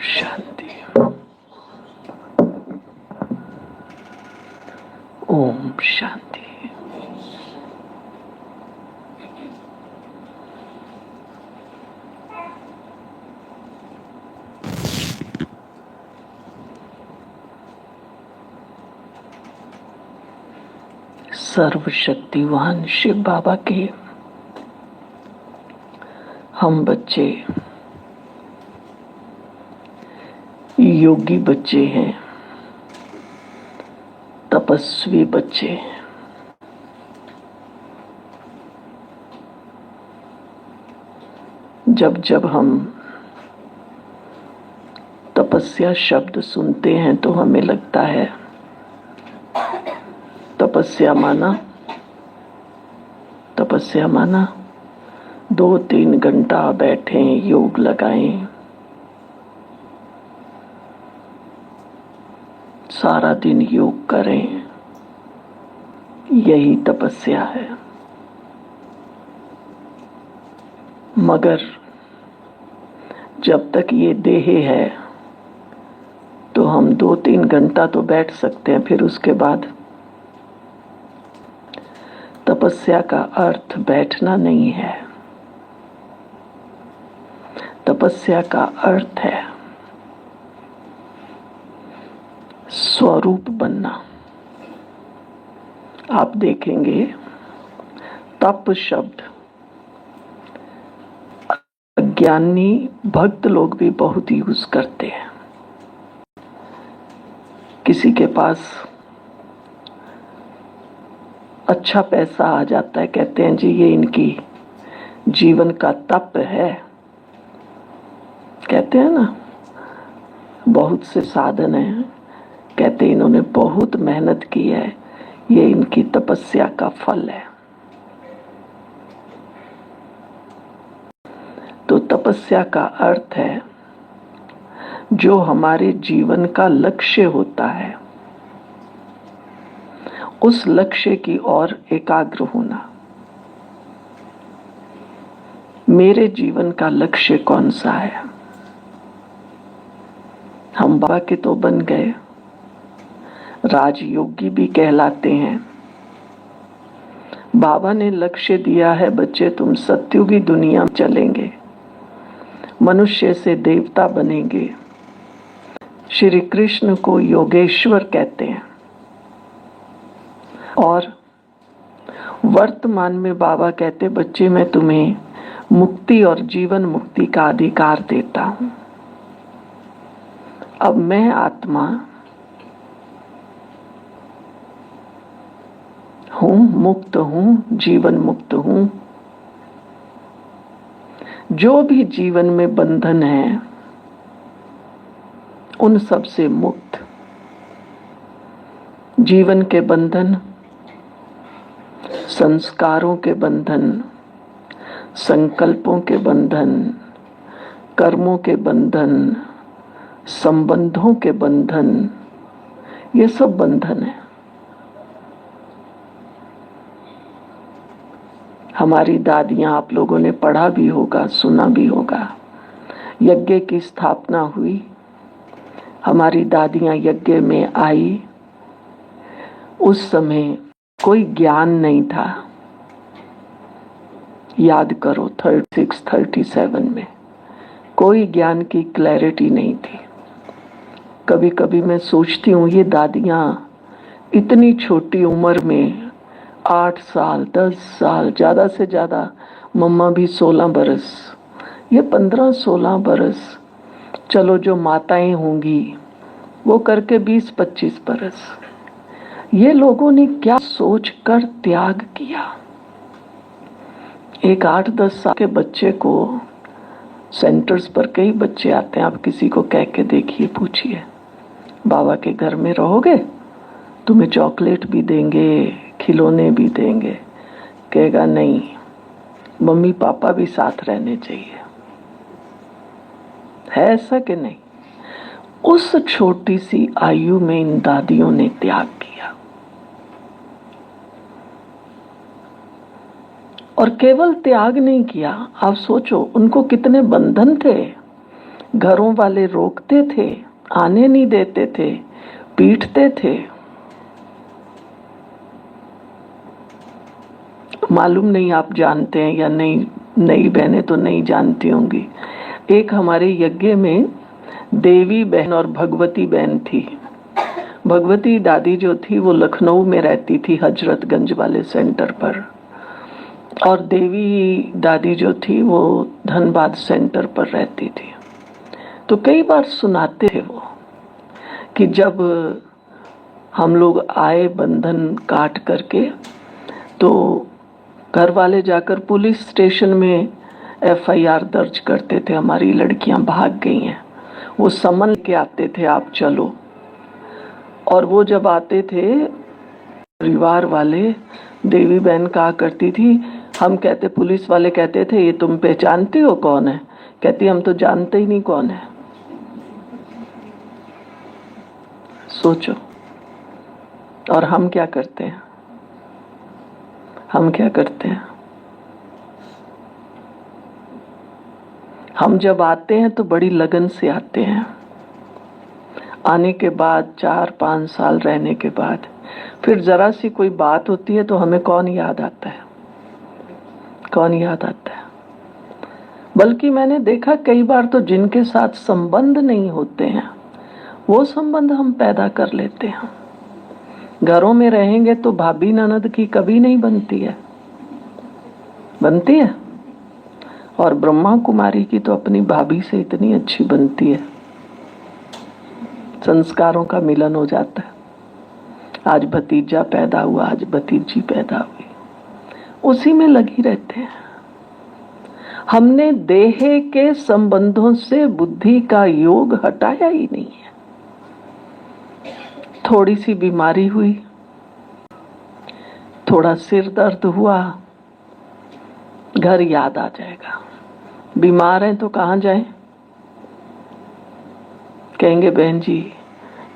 शांति। ओम शांति। सर्वशक्तिवान शिव बाबा के हम बच्चे योगी बच्चे हैं, तपस्वी बच्चे हैं। जब जब हम तपस्या शब्द सुनते हैं तो हमें लगता है तपस्या माना 2-3 घंटा बैठें, योग लगाएं, सारा दिन योग करें, यही तपस्या है। मगर जब तक ये देह है तो हम 2-3 घंटा तो बैठ सकते हैं, फिर उसके बाद तपस्या का अर्थ बैठना नहीं है। तपस्या का अर्थ है स्वरूप बनना। आप देखेंगे तप शब्द अज्ञानी भक्त लोग भी बहुत यूज करते हैं। किसी के पास अच्छा पैसा आ जाता है, कहते हैं जी ये इनकी जीवन का तप है। कहते हैं ना, बहुत से साधन हैं, कहते हैं इन्होंने बहुत मेहनत की है, ये इनकी तपस्या का फल है। तो तपस्या का अर्थ है जो हमारे जीवन का लक्ष्य होता है, उस लक्ष्य की ओर एकाग्र होना। मेरे जीवन का लक्ष्य कौन सा है? हम बाबा के तो बन गए, राजयोगी भी कहलाते हैं। बाबा ने लक्ष्य दिया है, बच्चे तुम सत्युगी दुनिया में चलेंगे, मनुष्य से देवता बनेंगे। श्री कृष्ण को योगेश्वर कहते हैं। और वर्तमान में बाबा कहते, बच्चे मैं तुम्हें मुक्ति और जीवन मुक्ति का अधिकार देता हूं। अब मैं आत्मा हूं, मुक्त हूं, जीवन मुक्त हूं। जो भी जीवन में बंधन है उन सब से मुक्त। जीवन के बंधन, संस्कारों के बंधन, संकल्पों के बंधन, कर्मों के बंधन, संबंधों के बंधन, ये सब बंधन है। हमारी दादियां, आप लोगों ने पढ़ा भी होगा, सुना भी होगा, यज्ञ की स्थापना हुई, हमारी दादियां यज्ञ में आई। उस समय कोई ज्ञान नहीं था। याद करो 36-37 में कोई ज्ञान की क्लैरिटी नहीं थी। कभी कभी मैं सोचती हूँ ये दादियां इतनी छोटी उम्र में 8 साल 10 साल, ज्यादा से ज्यादा मम्मा भी 16 बरस, ये 15-16 बरस, चलो जो माताएं होंगी वो करके 20-25 बरस, ये लोगों ने क्या सोचकर त्याग किया। एक 8-10 साल के बच्चे को, सेंटर्स पर कई बच्चे आते हैं, आप किसी को कह के देखिए, पूछिए बाबा के घर में रहोगे, तुम्हें चॉकलेट भी देंगे, खिलौने भी देंगे। कहेगा नहीं, मम्मी पापा भी साथ रहने चाहिए। है ऐसा कि नहीं? उस छोटी सी आयु में इन दादियों ने त्याग किया। और केवल त्याग नहीं किया, आप सोचो उनको कितने बंधन थे। घरों वाले रोकते थे, आने नहीं देते थे, पीटते थे। मालूम नहीं आप जानते हैं या नहीं, नई बहनें तो नहीं जानती होंगी। एक हमारे यज्ञ में देवी बहन और भगवती बहन थी। भगवती दादी जो थी वो लखनऊ में रहती थी, हजरतगंज वाले सेंटर पर, और देवी दादी जो थी वो धनबाद सेंटर पर रहती थी। तो कई बार सुनाते थे वो कि जब हम लोग आए बंधन काट करके, तो घर वाले जाकर पुलिस स्टेशन में FIR दर्ज करते थे, हमारी लड़कियां भाग गई हैं। वो समन के आते थे, आप चलो। और वो जब आते थे, परिवार वाले, देवी बहन कहा करती थी, हम कहते, पुलिस वाले कहते थे ये तुम पहचानती हो कौन है? कहती हम तो जानते ही नहीं कौन है। सोचो। और हम क्या करते हैं? हम क्या करते हैं? हम जब आते हैं तो बड़ी लगन से आते हैं। आने के बाद 4-5 साल रहने के बाद फिर जरा सी कोई बात होती है तो हमें कौन याद आता है? कौन याद आता है? बल्कि मैंने देखा कई बार तो जिनके साथ संबंध नहीं होते हैं वो संबंध हम पैदा कर लेते हैं। घरों में रहेंगे तो भाभी ननद की कभी नहीं बनती है, बनती है। और ब्रह्मा कुमारी की तो अपनी भाभी से इतनी अच्छी बनती है, संस्कारों का मिलन हो जाता है। आज भतीजा पैदा हुआ, आज भतीजी पैदा हुई, उसी में लगी रहते हैं। हमने देह के संबंधों से बुद्धि का योग हटाया ही नहीं है। थोड़ी सी बीमारी हुई, थोड़ा सिर दर्द हुआ, घर याद आ जाएगा। बीमार हैं तो कहाँ जाएं? कहेंगे बहन जी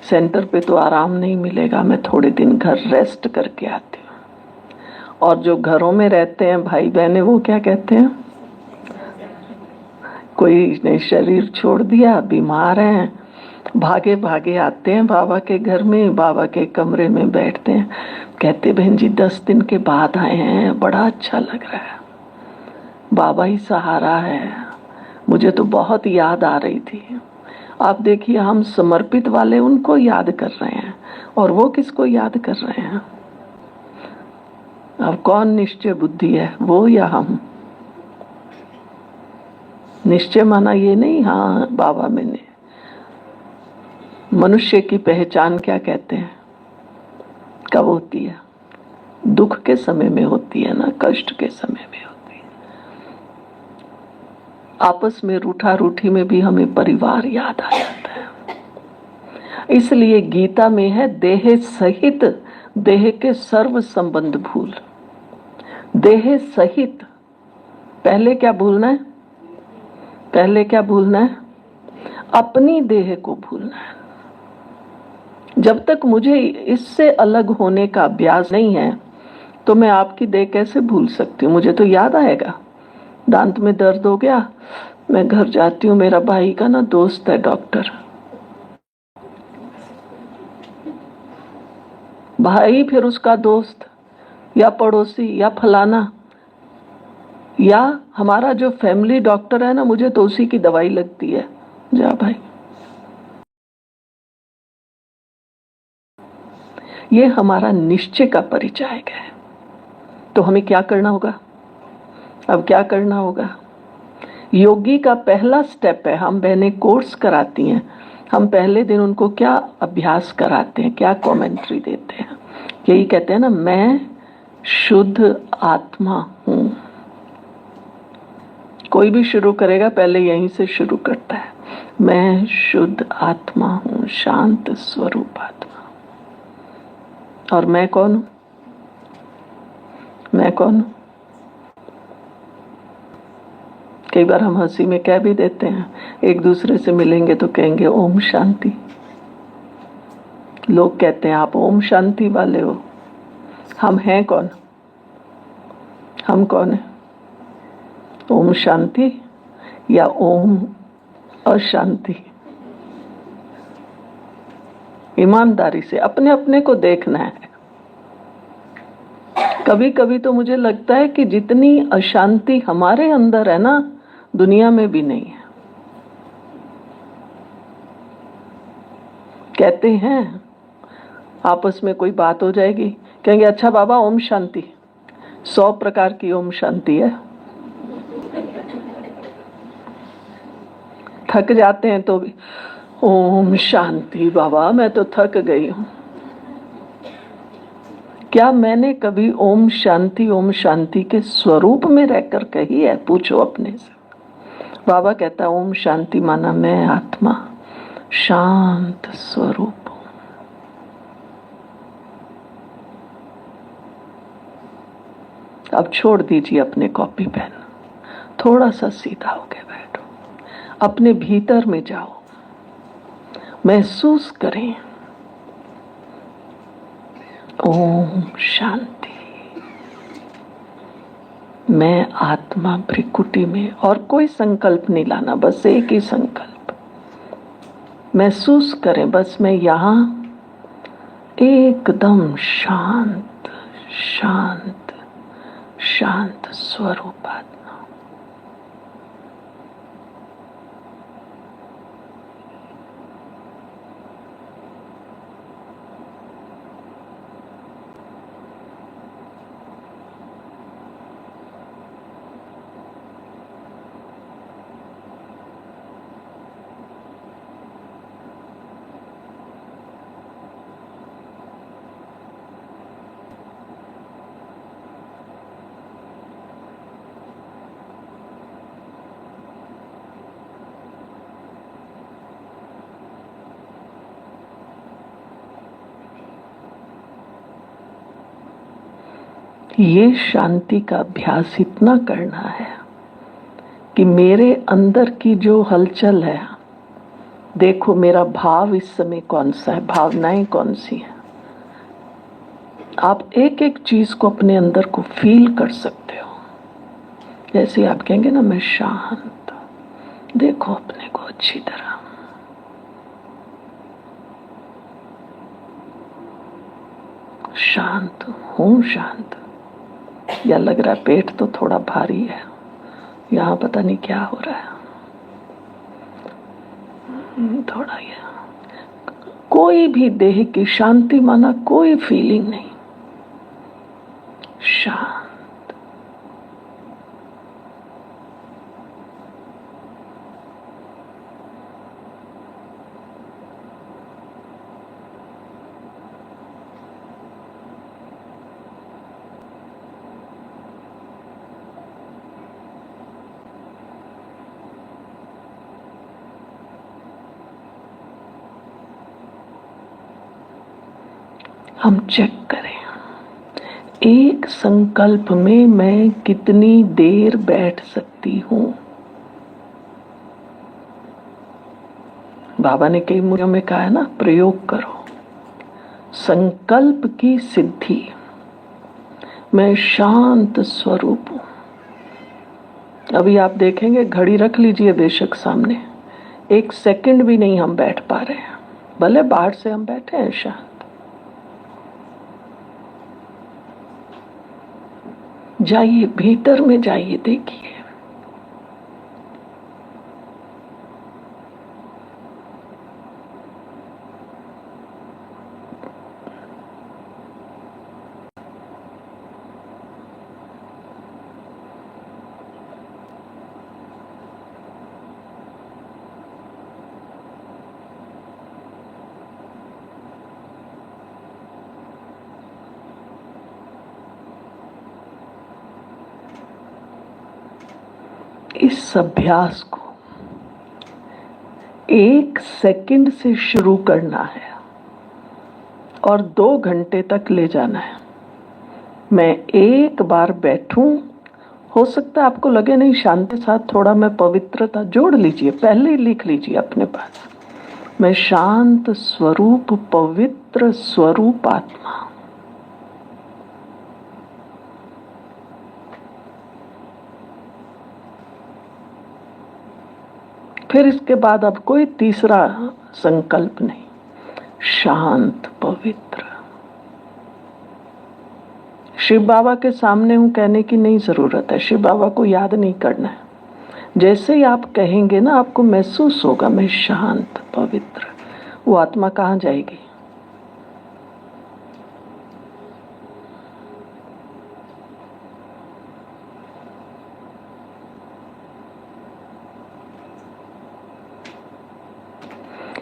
सेंटर पे तो आराम नहीं मिलेगा, मैं थोड़े दिन घर रेस्ट करके आती हूँ। और जो घरों में रहते हैं भाई बहनें, वो क्या कहते हैं? कोई ने शरीर छोड़ दिया, बीमार हैं, भागे भागे आते हैं बाबा के घर में, बाबा के कमरे में बैठते हैं, कहते बहन जी 10 दिन के बाद आए हैं, बड़ा अच्छा लग रहा है, बाबा ही सहारा है, मुझे तो बहुत याद आ रही थी। आप देखिए हम समर्पित वाले उनको याद कर रहे हैं और वो किसको याद कर रहे हैं? अब कौन निश्चय बुद्धि है, वो या हम? निश्चय माना ये नहीं हाँ बाबा मैंने। मनुष्य की पहचान क्या कहते हैं? कब होती है? दुख के समय में होती है ना, कष्ट के समय में होती है। आपस में रूठा रूठी में भी हमें परिवार याद आ जाता है। इसलिए गीता में है देह सहित देह के सर्व संबंध भूल। देह सहित, पहले क्या भूलना है? पहले क्या भूलना है? अपनी देह को भूलना है। जब तक मुझे इससे अलग होने का अभ्यास नहीं है तो मैं आपकी देह कैसे भूल सकती हूँ? मुझे तो याद आएगा, दांत में दर्द हो गया, मैं घर जाती हूँ, मेरा भाई का ना दोस्त है डॉक्टर, भाई फिर उसका दोस्त या पड़ोसी या फलाना या हमारा जो फैमिली डॉक्टर है ना, मुझे तो उसी की दवाई लगती है, जा भाई। ये हमारा निश्चय का परिचायक है। तो हमें क्या करना होगा? अब क्या करना होगा? योगी का पहला स्टेप है, हम बहनें कोर्स कराती हैं, हम पहले दिन उनको क्या अभ्यास कराते हैं, क्या कमेंट्री देते हैं? यही कहते हैं ना, मैं शुद्ध आत्मा हूं। कोई भी शुरू करेगा पहले यहीं से शुरू करता है, मैं शुद्ध आत्मा हूं, शांत स्वरूप आत्मा। और मैं कौन हूं? मैं कौन हूं? कई बार हम हंसी में कह भी देते हैं, एक दूसरे से मिलेंगे तो कहेंगे ओम शांति। लोग कहते हैं आप ओम शांति वाले हो। हम हैं कौन? हम कौन है? ओम शांति या ओम अशांति। ईमानदारी से अपने अपने को देखना है। कभी कभी तो मुझे लगता है कि जितनी अशांति हमारे अंदर है ना, दुनिया में भी नहीं है। कहते हैं आपस में कोई बात हो जाएगी, कहेंगे अच्छा बाबा ओम शांति। 100 प्रकार की ओम शांति है। थक जाते हैं तो भी ओम शांति बाबा, मैं तो थक गई हूं। क्या मैंने कभी ओम शांति के स्वरूप में रहकर कही है? पूछो अपने से। बाबा कहता ओम शांति माना मैं आत्मा शांत स्वरूप हूं। अब छोड़ दीजिए अपने कॉपी पेन, थोड़ा सा सीधा होके बैठो, अपने भीतर में जाओ, महसूस करें ओम शांति। मैं आत्मा भ्रिकुटी में, और कोई संकल्प नहीं लाना, बस एक ही संकल्प। महसूस करें बस मैं यहां एकदम शांत शांत शांत स्वरूप आत्मा। ये शांति का अभ्यास इतना करना है कि मेरे अंदर की जो हलचल है, देखो मेरा भाव इस समय कौन सा है, भावनाएं कौन सी हैं। आप एक एक चीज को अपने अंदर को फील कर सकते हो। जैसे आप कहेंगे ना मैं शांत, देखो अपने को अच्छी तरह। शांत हूं, शांत। या लग रहा है पेट तो थोड़ा भारी है, यहाँ पता नहीं क्या हो रहा है, थोड़ा ये। कोई भी देह की शांति माना कोई फीलिंग नहीं, शांत। हम चेक करें एक संकल्प में मैं कितनी देर बैठ सकती हूं। बाबा ने कई मुझे में कहा है ना, प्रयोग करो संकल्प की सिद्धि। मैं शांत स्वरूप हूं। अभी आप देखेंगे, घड़ी रख लीजिए बेशक सामने, 1 सेकंड भी नहीं हम बैठ पा रहे हैं, भले बाहर से हम बैठे हैं शांत। जाइए भीतर में, जाइए देखिए। इस अभ्यास को 1 सेकंड से शुरू करना है और 2 घंटे तक ले जाना है। मैं एक बार बैठूं, हो सकता है आपको लगे नहीं शांति के साथ थोड़ा मैं पवित्रता जोड़ लीजिए, पहले ही लिख लीजिए अपने पास, मैं शांत स्वरूप पवित्र स्वरूप आत्मा। फिर इसके बाद अब कोई तीसरा संकल्प नहीं, शांत पवित्र। शिव बाबा के सामने हूं कहने की नहीं जरूरत है, शिव बाबा को याद नहीं करना है। जैसे ही आप कहेंगे ना, आपको महसूस होगा मैं शांत पवित्र। वो आत्मा कहाँ जाएगी?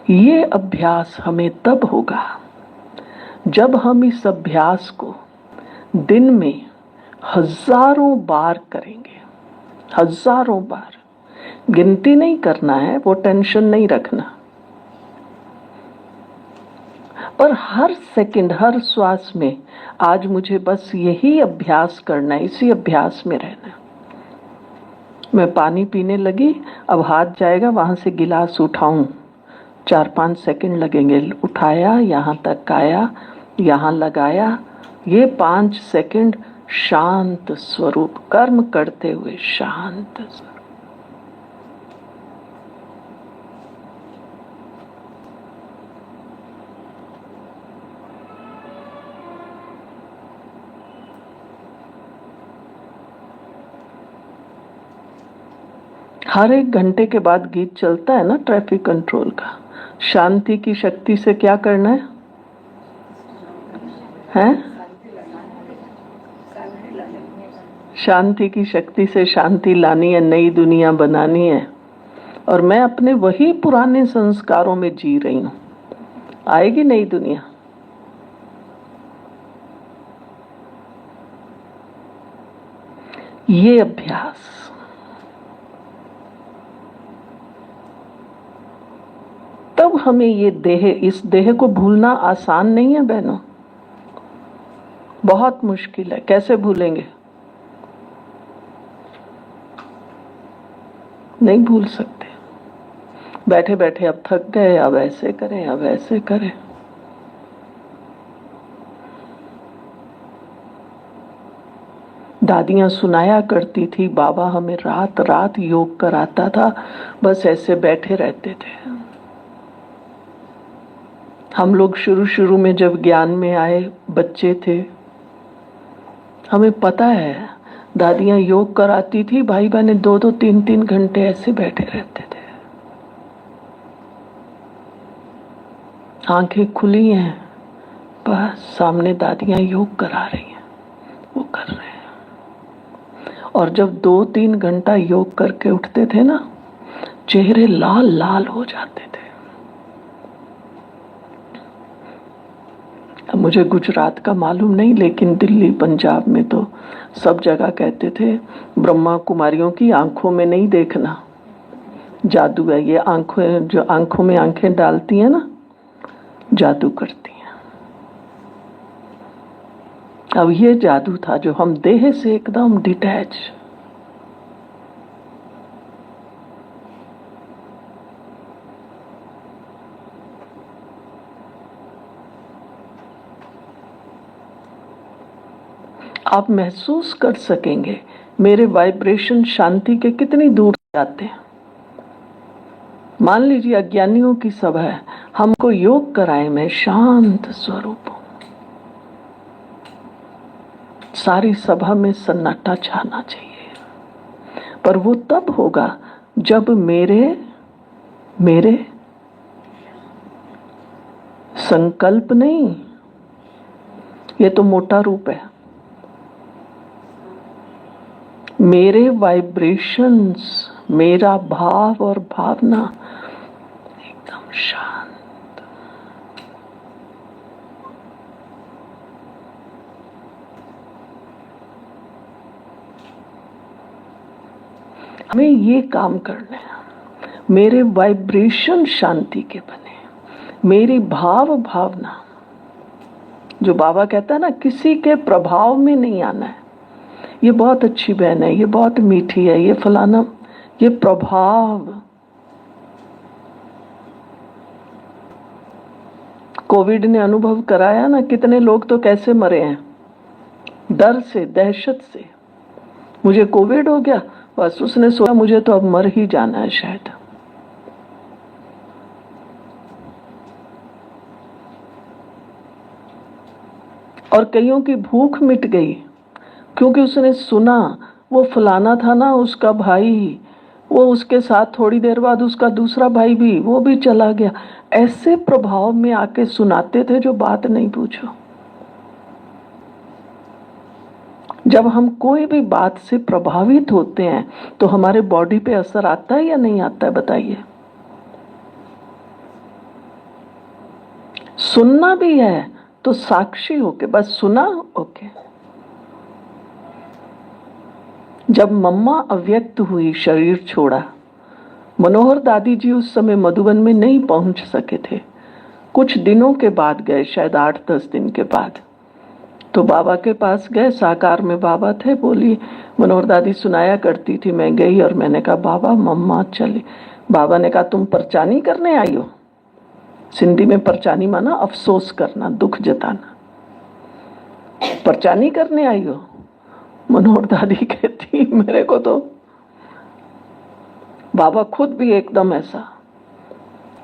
ये अभ्यास हमें तब होगा जब हम इस अभ्यास को दिन में हजारों बार करेंगे। हजारों बार, गिनती नहीं करना है, वो टेंशन नहीं रखना, पर हर सेकंड, हर श्वास में आज मुझे बस यही अभ्यास करना है, इसी अभ्यास में रहना है। मैं पानी पीने लगी, अब हाथ जाएगा, वहां से गिलास उठाऊं, 4-5 सेकंड लगेंगे। उठाया, यहाँ तक आया, यहाँ लगाया, ये 5 सेकंड शांत स्वरूप, कर्म करते हुए शांत स्वरूप। हर 1 घंटे के बाद गीत चलता है ना ट्रैफिक कंट्रोल का, शांति की शक्ति से क्या करना है? हैं? शांति की शक्ति से शांति लानी है, नई दुनिया बनानी है। और मैं अपने वही पुराने संस्कारों में जी रही हूं। आएगी नई दुनिया। ये अभ्यास तब हमें ये देह, इस देह को भूलना आसान नहीं है बहनों, बहुत मुश्किल है। कैसे भूलेंगे? नहीं भूल सकते। बैठे बैठे अब थक गए, अब ऐसे करें, अब ऐसे करें। दादियां सुनाया करती थी, बाबा हमें रात रात योग कराता था, बस ऐसे बैठे रहते थे। हम लोग शुरू शुरू में जब ज्ञान में आए, बच्चे थे, हमें पता है दादियां योग कराती थी, भाई बहने 2-2, 3-3 घंटे ऐसे बैठे रहते थे। आंखें खुली हैं, बस सामने दादियां योग करा रही हैं, वो कर रहे हैं। और जब 2-3 घंटा योग करके उठते थे ना, चेहरे लाल लाल हो जाते थे। अब मुझे गुजरात का मालूम नहीं, लेकिन दिल्ली पंजाब में तो सब जगह कहते थे ब्रह्मा कुमारियों की आंखों में नहीं देखना, जादू है ये। आंखें, जो आंखों में आंखें डालती हैं ना, जादू करती हैं। अब ये जादू था जो हम देह से एकदम डिटैच। आप महसूस कर सकेंगे मेरे वाइब्रेशन शांति के कितनी दूर जाते हैं। मान लीजिए अज्ञानियों की सभा है, हमको योग कराए, मैं शांत स्वरूप हूं, सारी सभा में सन्नाटा छाना चाहिए। पर वो तब होगा जब मेरे संकल्प नहीं, ये तो मोटा रूप है, मेरे वाइब्रेशंस, मेरा भाव और भावना एकदम शांत। हमें ये काम करना है, मेरे वाइब्रेशन शांति के बने, मेरी भाव भावना, जो बाबा कहता है ना, किसी के प्रभाव में नहीं आना है। ये बहुत अच्छी बहन है, ये बहुत मीठी है, ये फलाना, ये प्रभाव। कोविड ने अनुभव कराया ना, कितने लोग तो कैसे मरे हैं, डर से, दहशत से। मुझे कोविड हो गया, बस उसने सोचा मुझे तो अब मर ही जाना है शायद। और कईयों की भूख मिट गई क्योंकि उसने सुना वो फलाना था ना उसका भाई, वो उसके साथ थोड़ी देर बाद उसका दूसरा भाई भी, वो भी चला गया। ऐसे प्रभाव में आके सुनाते थे जो बात नहीं पूछो। जब हम कोई भी बात से प्रभावित होते हैं तो हमारे बॉडी पे असर आता है या नहीं आता है, बताइए। सुनना भी है तो साक्षी होके, बस सुना, ओके। जब मम्मा अव्यक्त हुई, शरीर छोड़ा, मनोहर दादी जी उस समय मधुबन में नहीं पहुंच सके थे। कुछ दिनों के बाद गए, शायद 8-10 दिन के बाद। तो बाबा के पास गए, साकार में बाबा थे। बोली, मनोहर दादी सुनाया करती थी। मैं गई और मैंने कहा बाबा मम्मा चली। बाबा ने कहा तुम परचानी करने आई हो। सिंधी में परचानी माना अफसोस करना, दुख जताना। परचानी करने आई हो? मनोहर दादी कहती मेरे को तो, बाबा खुद भी एकदम ऐसा,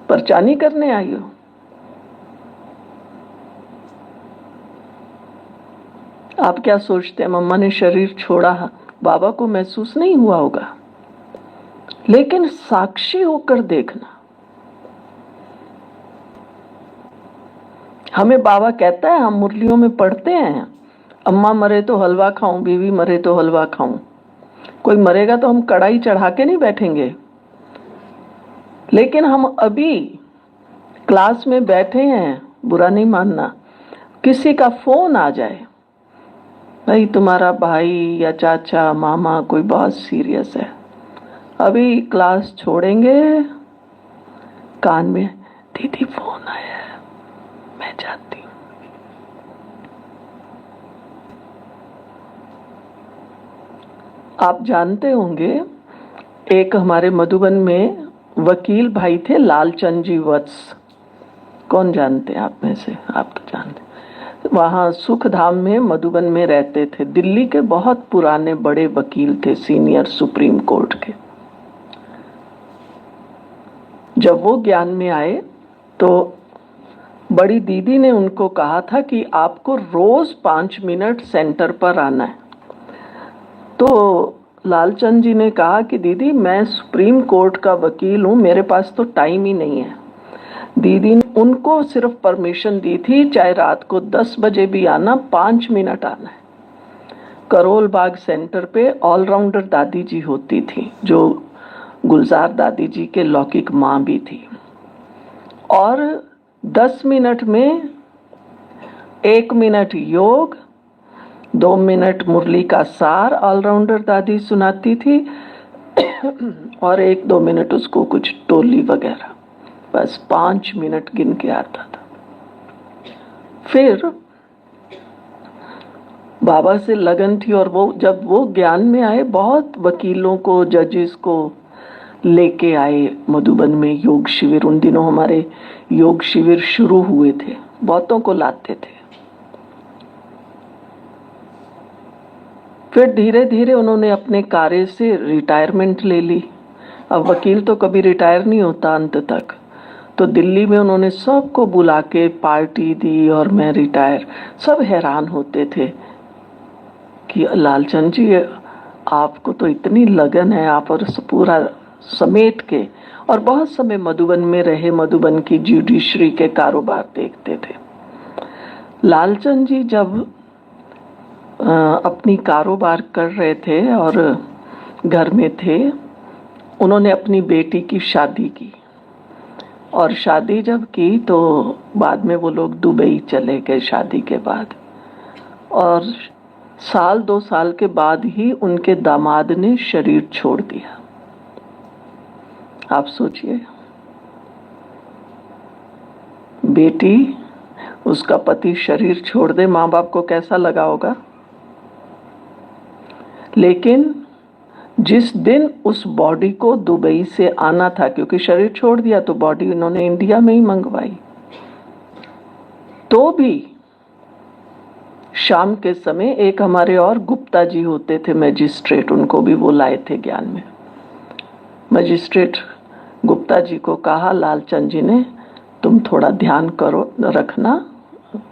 परचानी करने आई हो? आप क्या सोचते हैं, मम्मा ने शरीर छोड़ा, बाबा को महसूस नहीं हुआ होगा? लेकिन साक्षी होकर देखना। हमें बाबा कहता है, हम मुरलियों में पढ़ते हैं, अम्मा मरे तो हलवा खाऊं, बीवी मरे तो हलवा खाऊं। कोई मरेगा तो हम कढ़ाई चढ़ा के नहीं बैठेंगे। लेकिन हम अभी क्लास में बैठे हैं, बुरा नहीं मानना, किसी का फोन आ जाए, भाई तुम्हारा भाई या चाचा मामा कोई बहुत सीरियस है, अभी क्लास छोड़ेंगे, कान में दीदी फोन आया है, मैं जाती हूँ। आप जानते होंगे, एक हमारे मधुबन में वकील भाई थे, लालचंद जी वत्स। कौन जानते हैं आप में से? आप तो जानते। वहाँ सुखधाम में मधुबन में रहते थे। दिल्ली के बहुत पुराने बड़े वकील थे, सीनियर सुप्रीम कोर्ट के। जब वो ज्ञान में आए तो बड़ी दीदी ने उनको कहा था कि आपको रोज 5 मिनट सेंटर पर आना है। तो लालचंद जी ने कहा कि दीदी मैं सुप्रीम कोर्ट का वकील हूँ, मेरे पास तो टाइम ही नहीं है। दीदी ने उनको सिर्फ परमिशन दी थी, चाहे रात को 10 बजे भी आना, 5 मिनट आना है। करोल बाग सेंटर पे ऑलराउंडर दादी जी होती थी, जो गुलजार दादी जी के लौकिक माँ भी थी। और 10 मिनट में 1 मिनट योग, 2 मिनट मुरली का सार ऑलराउंडर दादी सुनाती थी और 1-2 मिनट उसको कुछ टोली वगैरह, बस 5 मिनट गिन के आता था। फिर बाबा से लगन थी और वो जब वो ज्ञान में आए, बहुत वकीलों को, जजेस को लेके आए मधुबन में योग शिविर। उन दिनों हमारे योग शिविर शुरू हुए थे, बहुतों को लाते थे। फिर धीरे धीरे उन्होंने अपने कार्य से रिटायरमेंट ले ली। अब वकील तो कभी रिटायर नहीं होता अंत तक। तो दिल्ली में उन्होंने सबको बुला के पार्टी दी और मैं रिटायर। सब हैरान होते थे कि लालचंद जी आपको तो इतनी लगन है, आप और पूरा समेट के। और बहुत समय मधुबन में रहे, मधुबन की जुडिशरी के कारोबार देखते थे। लालचंद जी जब अपनी कारोबार कर रहे थे और घर में थे, उन्होंने अपनी बेटी की शादी की। और शादी जब की तो बाद में वो लोग दुबई चले गए शादी के बाद। और 1-2 साल के बाद ही उनके दामाद ने शरीर छोड़ दिया। आप सोचिए, बेटी, उसका पति शरीर छोड़ दे, माँ बाप को कैसा लगा होगा। लेकिन जिस दिन उस बॉडी को दुबई से आना था, क्योंकि शरीर छोड़ दिया तो बॉडी उन्होंने इंडिया में ही मंगवाई, तो भी शाम के समय एक हमारे और गुप्ता जी होते थे मजिस्ट्रेट, उनको भी वो लाए थे ज्ञान में। मजिस्ट्रेट गुप्ता जी को कहा लालचंद जी ने, तुम थोड़ा ध्यान करो, रखना,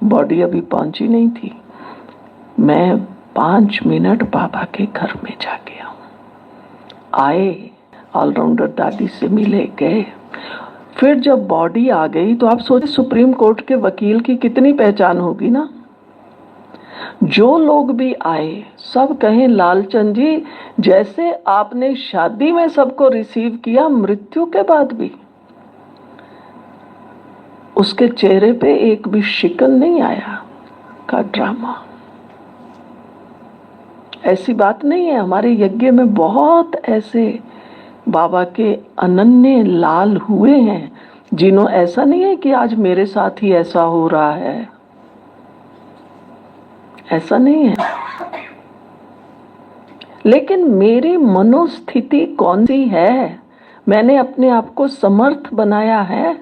बॉडी अभी पहुंची नहीं थी। मैं 5 मिनट बाबा के घर में जा गया हूँ। आए, ऑलराउंडर दादी से मिले, गए। फिर जब बॉडी आ गई तो आप सोचिए सुप्रीम कोर्ट के वकील की कितनी पहचान होगी ना। जो लोग भी आए सब कहें लालचंद जी जैसे आपने शादी में सबको रिसीव किया, मृत्यु के बाद भी उसके चेहरे पे एक भी शिकन नहीं आया। का ड्रामा, ऐसी बात नहीं है। हमारे यज्ञ में बहुत ऐसे बाबा के अनन्य लाल हुए हैं जिन्हों ऐसा नहीं है कि आज मेरे साथ ही ऐसा हो रहा है, ऐसा नहीं है। लेकिन मेरी मनोस्थिति कौन सी है? मैंने अपने आप को समर्थ बनाया है?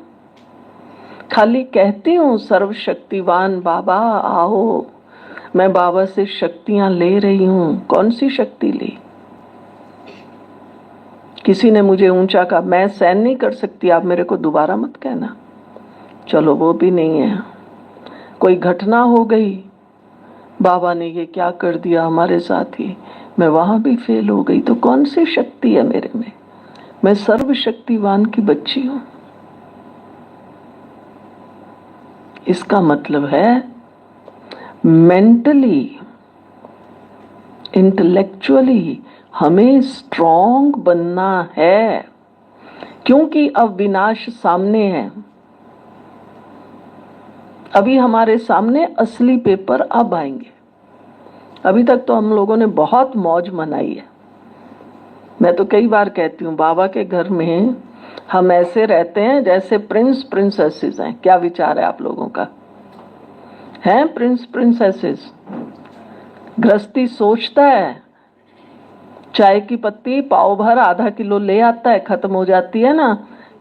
खाली कहती हूँ सर्वशक्तिवान बाबा आओ, मैं बाबा से शक्तियां ले रही हूं। कौन सी शक्ति ली? किसी ने मुझे ऊंचा कहा, मैं सहन नहीं कर सकती, आप मेरे को दोबारा मत कहना। चलो वो भी नहीं है। कोई घटना हो गई, बाबा ने ये क्या कर दिया हमारे साथ ही, मैं वहां भी फेल हो गई। तो कौन सी शक्ति है मेरे में? मैं सर्वशक्तिवान की बच्ची हूं। इसका मतलब है मेंटली, इंटेलेक्चुअली हमें स्ट्रॉन्ग बनना है, क्योंकि अब विनाश सामने है। अभी हमारे सामने असली पेपर अब आएंगे। अभी तक तो हम लोगों ने बहुत मौज मनाई है। मैं तो कई बार कहती हूँ बाबा के घर में हम ऐसे रहते हैं जैसे प्रिंस प्रिंसेसेस हैं। क्या विचार है आप लोगों का? हैं प्रिंस प्रिंसेसेस? गृहस्थी सोचता है चाय की पत्ती पाव भर आधा किलो ले आता है, खत्म हो जाती है ना,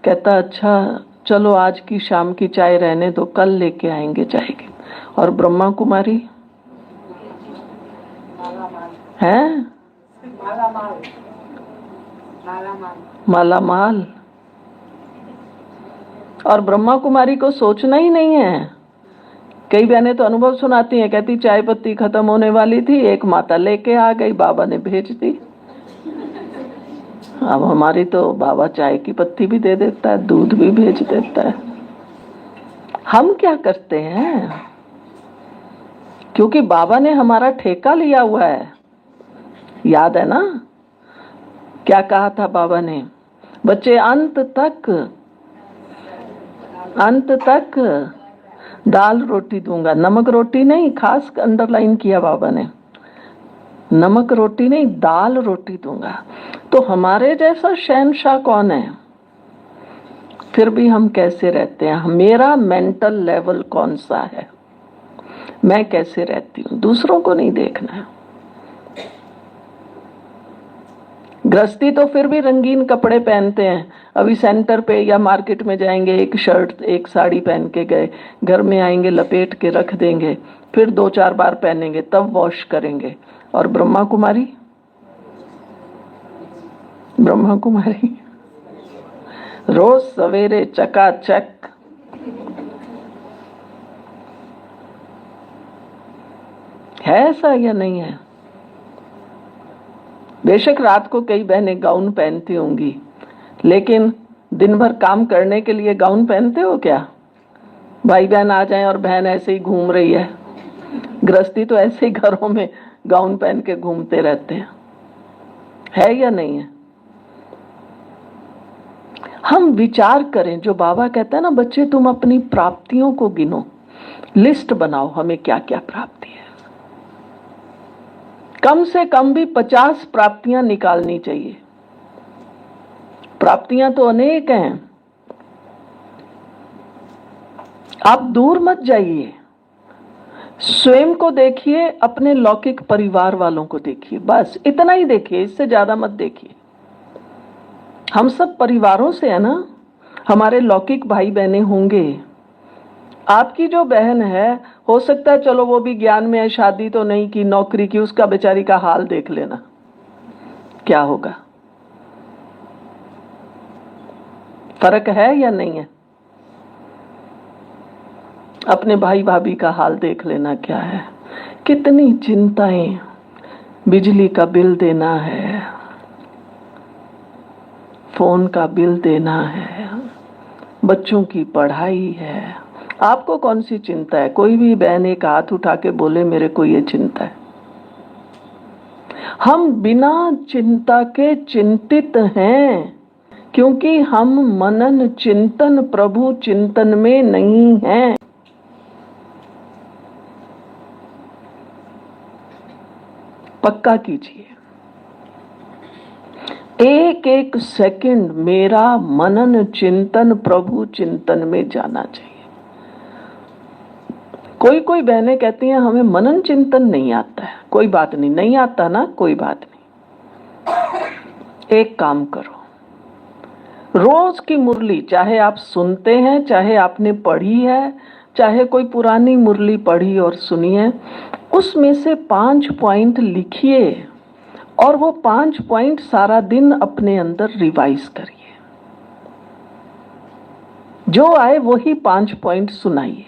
कहता अच्छा चलो आज की शाम की चाय रहने दो, कल लेके आएंगे चाय की। और ब्रह्मा कुमारी हैं माला माल। और ब्रह्मा कुमारी को सोचना ही नहीं है। कई बहनें तो अनुभव सुनाती हैं, कहती चाय पत्ती खत्म होने वाली थी, एक माता लेके आ गई, बाबा ने भेज दी। अब हमारी तो बाबा चाय की पत्ती भी दे देता है, दूध भी भेज देता है। हम क्या करते हैं? क्योंकि बाबा ने हमारा ठेका लिया हुआ है। याद है ना क्या कहा था बाबा ने? बच्चे अंत तक दाल रोटी दूंगा, नमक रोटी नहीं। खास अंडरलाइन किया बाबा ने, नमक रोटी नहीं, दाल रोटी दूंगा। तो हमारे जैसा शहंशाह कौन है? फिर भी हम कैसे रहते हैं? मेरा मेंटल लेवल कौन सा है? मैं कैसे रहती हूँ? दूसरों को नहीं देखना है। गृहस्थी तो फिर भी रंगीन कपड़े पहनते हैं। अभी सेंटर पे या मार्केट में जाएंगे, एक शर्ट एक साड़ी पहन के गए, घर में आएंगे लपेट के रख देंगे, फिर 2-4 बार पहनेंगे, तब वॉश करेंगे। और ब्रह्मा कुमारी रोज सवेरे चकाचक। है ऐसा या नहीं है? बेशक रात को कई बहनें गाउन पहनती होंगी, लेकिन दिन भर काम करने के लिए गाउन पहनते हो क्या? भाई बहन आ जाएं और बहन ऐसे ही घूम रही है। गृहस्थी तो ऐसे ही घरों में गाउन पहन के घूमते रहते हैं। है या नहीं है? हम विचार करें, जो बाबा कहता है ना बच्चे तुम अपनी प्राप्तियों को गिनो, लिस्ट बनाओ हमें क्या क्या प्राप्ति है। कम से कम भी 50 प्राप्तियां निकालनी चाहिए। प्राप्तियां तो अनेक हैं। आप दूर मत जाइए, स्वयं को देखिए, अपने लौकिक परिवार वालों को देखिए, बस इतना ही देखिए, इससे ज्यादा मत देखिए। हम सब परिवारों से है ना, हमारे लौकिक भाई बहनें होंगे। आपकी जो बहन है, हो सकता है चलो वो भी ज्ञान में है, शादी तो नहीं की, नौकरी की, उसका बेचारी का हाल देख लेना क्या होगा। फर्क है या नहीं है? अपने भाई भाभी का हाल देख लेना क्या है। कितनी चिंताएं, बिजली का बिल देना है, फोन का बिल देना है, बच्चों की पढ़ाई है। आपको कौन सी चिंता है? कोई भी बहन एक हाथ उठा के बोले मेरे को ये चिंता है। हम बिना चिंता के चिंतित हैं, क्योंकि हम मनन चिंतन प्रभु चिंतन में नहीं हैं। पक्का कीजिए, एक एक सेकंड मेरा मनन चिंतन प्रभु चिंतन में जाना चाहिए। कोई कोई बहनें कहती हैं हमें मनन चिंतन नहीं आता है। कोई बात नहीं, नहीं आता ना, कोई बात नहीं। एक काम करो, रोज की मुरली, चाहे आप सुनते हैं, चाहे आपने पढ़ी है, चाहे कोई पुरानी मुरली पढ़ी और सुनी है, उसमें से 5 पॉइंट लिखिए और वो 5 पॉइंट सारा दिन अपने अंदर रिवाइज करिए। जो आए वही 5 पॉइंट सुनाइए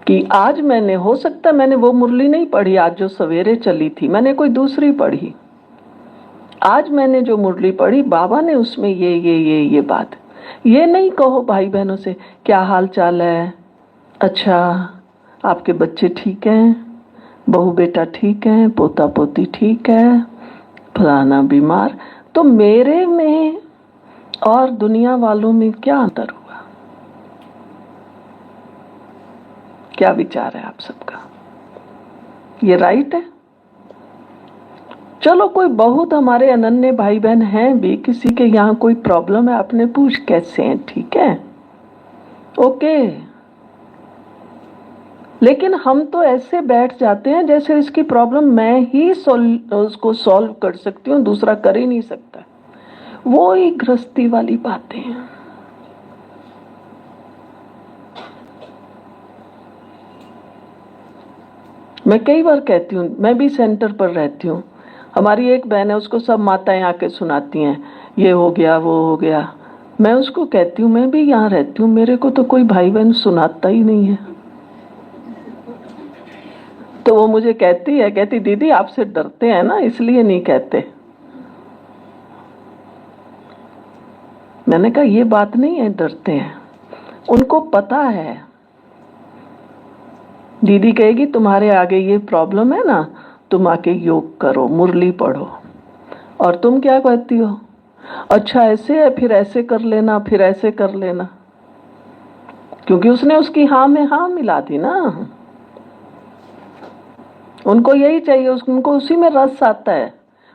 कि आज मैंने, हो सकता मैंने वो मुरली नहीं पढ़ी आज जो सवेरे चली थी, मैंने कोई दूसरी पढ़ी। आज मैंने जो मुरली पढ़ी बाबा ने उसमें ये बात। ये नहीं कहो भाई बहनों से क्या हाल चाल है, अच्छा आपके बच्चे ठीक हैं, बहू बेटा ठीक है, पोता पोती ठीक है, फलाना बीमार। तो मेरे में और दुनिया वालों में क्या अंतर हुआ? क्या विचार है आप सबका? ये राइट है? चलो कोई बहुत हमारे अनन्य भाई बहन हैं भी, किसी के यहाँ कोई प्रॉब्लम है, आपने पूछ कैसे हैं, ठीक है, ओके। लेकिन हम तो ऐसे बैठ जाते हैं जैसे इसकी प्रॉब्लम मैं ही उसको सॉल्व कर सकती हूँ, दूसरा कर ही नहीं सकता। वो ही गृहस्थी वाली बातें हैं। मैं कई बार कहती हूँ, मैं भी सेंटर पर रहती हूँ, हमारी एक बहन है, उसको सब माताएं आके सुनाती हैं, ये हो गया वो हो गया। मैं उसको कहती हूँ मैं भी यहाँ रहती हूँ, मेरे को तो कोई भाई बहन सुनाता ही नहीं है। तो वो मुझे कहती है, कहती दीदी आपसे डरते हैं ना इसलिए नहीं कहते। मैंने कहा ये बात नहीं है डरते हैं, उनको पता है। दीदी कहेगी तुम्हारे आगे ये प्रॉब्लम है ना, तुम आके योग करो, मुरली पढ़ो, और तुम क्या कहती हो, अच्छा ऐसे है फिर ऐसे कर लेना, फिर ऐसे कर लेना, क्योंकि उसने उसकी हाँ में हाँ मिला दी ना। उनको यही चाहिए, उनको उसी में रस आता है।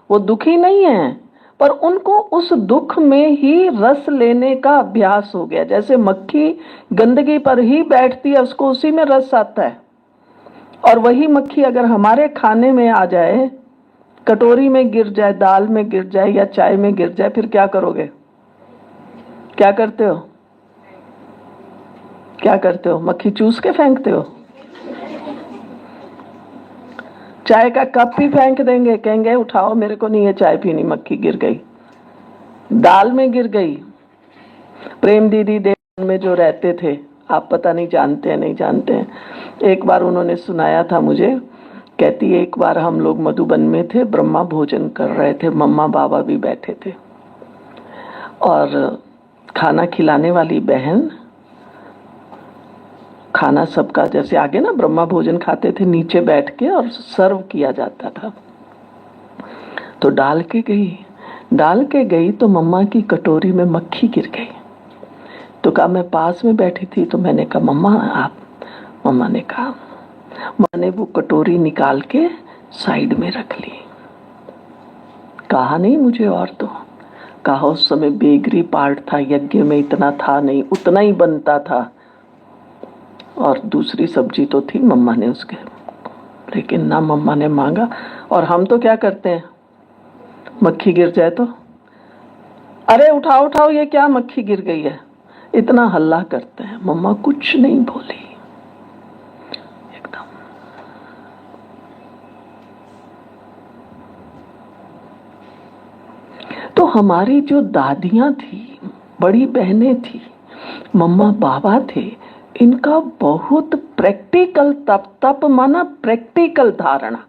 वो दुखी नहीं है, पर उनको उस दुख में ही रस लेने का अभ्यास हो गया। जैसे मक्खी गंदगी पर ही बैठती है, उसको उसी में रस आता है। और वही मक्खी अगर हमारे खाने में आ जाए, कटोरी में गिर जाए, दाल में गिर जाए या चाय में गिर जाए, फिर क्या करोगे? क्या करते हो? क्या करते हो? मक्खी चूस के फेंकते हो? चाय का कप भी फेंक देंगे, कहेंगे उठाओ मेरे को नहीं है चाय पीनी, मक्खी गिर गई, दाल में गिर गई। प्रेम दीदी देव में जो रहते थे, आप पता नहीं जानते हैं नहीं जानते हैं, एक बार उन्होंने सुनाया था मुझे, कहती एक बार हम लोग मधुबन में थे, ब्रह्मा भोजन कर रहे थे, मम्मा बाबा भी बैठे थे, और खाना खिलाने वाली बहन, खाना सबका जैसे आगे ना ब्रह्मा भोजन खाते थे नीचे बैठ के और सर्व किया जाता था, तो डाल के गई तो मम्मा की कटोरी में मक्खी गिर गई। तो कहा, मैं पास में बैठी थी तो मैंने कहा मम्मा आप, मम्मा ने कहा, मैंने वो कटोरी निकाल के साइड में रख ली। कहा नहीं मुझे, और तो कहा उस समय बेगरी पार्ट था, यज्ञ में इतना था नहीं, उतना ही बनता था, और दूसरी सब्जी तो थी, मम्मा ने उसके, लेकिन ना मम्मा ने मांगा। और हम तो क्या करते हैं, मक्खी गिर जाए तो अरे उठाओ उठाओ, ये क्या मक्खी गिर गई है, इतना हल्ला करते हैं। मम्मा कुछ नहीं बोली एकदम। तो हमारी जो दादियां थी, बड़ी बहनें थी, मम्मा बाबा थे, इनका बहुत प्रैक्टिकल तप, तप माना प्रैक्टिकल धारणा,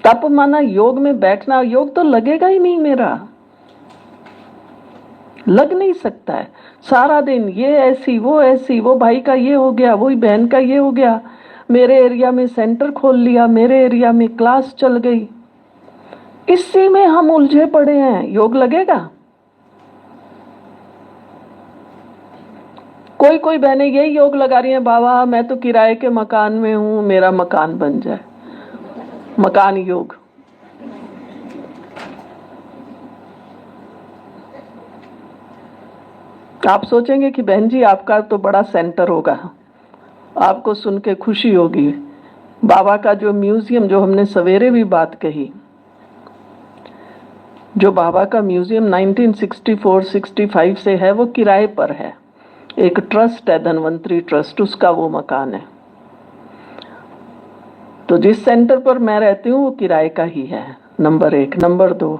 तप माना योग में बैठना। योग तो लगेगा ही नहीं, मेरा लग नहीं सकता है। सारा दिन ये ऐसी, वो भाई का ये हो गया, वही बहन का ये हो गया, मेरे एरिया में सेंटर खोल लिया, मेरे एरिया में क्लास चल गई, इसी में हम उलझे पड़े हैं। योग लगेगा? कोई बहनें यही योग लगा रही हैं, बाबा मैं तो किराए के मकान में हूं, मेरा मकान बन जाए। मकान योग। आप सोचेंगे कि बहन जी आपका तो बड़ा सेंटर होगा, आपको सुन के खुशी होगी। बाबा का जो म्यूजियम, जो हमने सवेरे भी बात कही, जो बाबा का म्यूजियम 1964-65 से है, वो किराए पर है। एक ट्रस्ट है, धनवंतरी ट्रस्ट, उसका वो मकान है। तो जिस सेंटर पर मैं रहती हूँ वो किराए का ही है, नंबर 1। नंबर 2,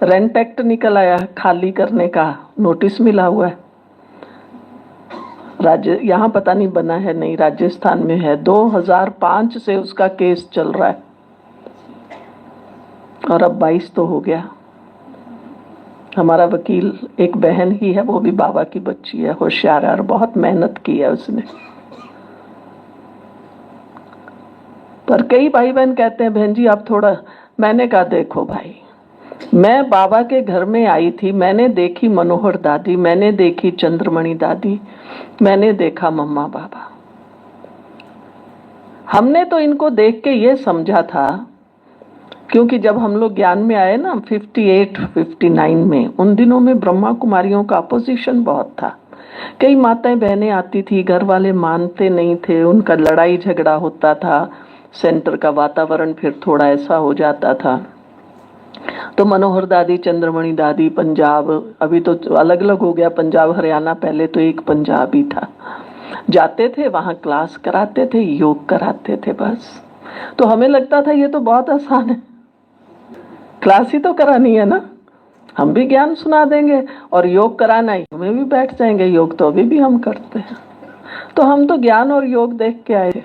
रेंट एक्ट निकल आया, खाली करने का नोटिस मिला हुआ है। यहाँ पता नहीं बना है नहीं, राजस्थान में है। 2005 से उसका केस चल रहा है और अब 22 तो हो गया। हमारा वकील एक बहन ही है, वो भी बाबा की बच्ची है, होशियार है और बहुत मेहनत की है उसने। पर कई भाई बहन कहते हैं बहन जी आप थोड़ा, मैंने कहा देखो भाई, मैं बाबा के घर में आई थी, मैंने देखी मनोहर दादी, मैंने देखी चंद्रमणि दादी, मैंने देखा मम्मा बाबा। हमने तो इनको देख के ये समझा था, क्योंकि जब हम लोग ज्ञान में आए ना 58-59 में, उन दिनों में ब्रह्मा कुमारियों का अपोजिशन बहुत था। कई माताएं बहनें आती थी, घर वाले मानते नहीं थे, उनका लड़ाई झगड़ा होता था, सेंटर का वातावरण फिर थोड़ा ऐसा हो जाता था। तो मनोहर दादी, चंद्रमणि दादी, पंजाब, अभी तो अलग अलग हो गया पंजाब हरियाणा, पहले तो एक पंजाब ही था, जाते थे वहां, क्लास कराते थे, योग कराते थे बस। तो हमें लगता था ये तो बहुत आसान है, क्लास ही तो करानी है ना, हम भी ज्ञान सुना देंगे और योग कराना है, हमें भी बैठ जाएंगे, योग तो अभी भी हम करते हैं। तो हम तो ज्ञान और योग देख के आए।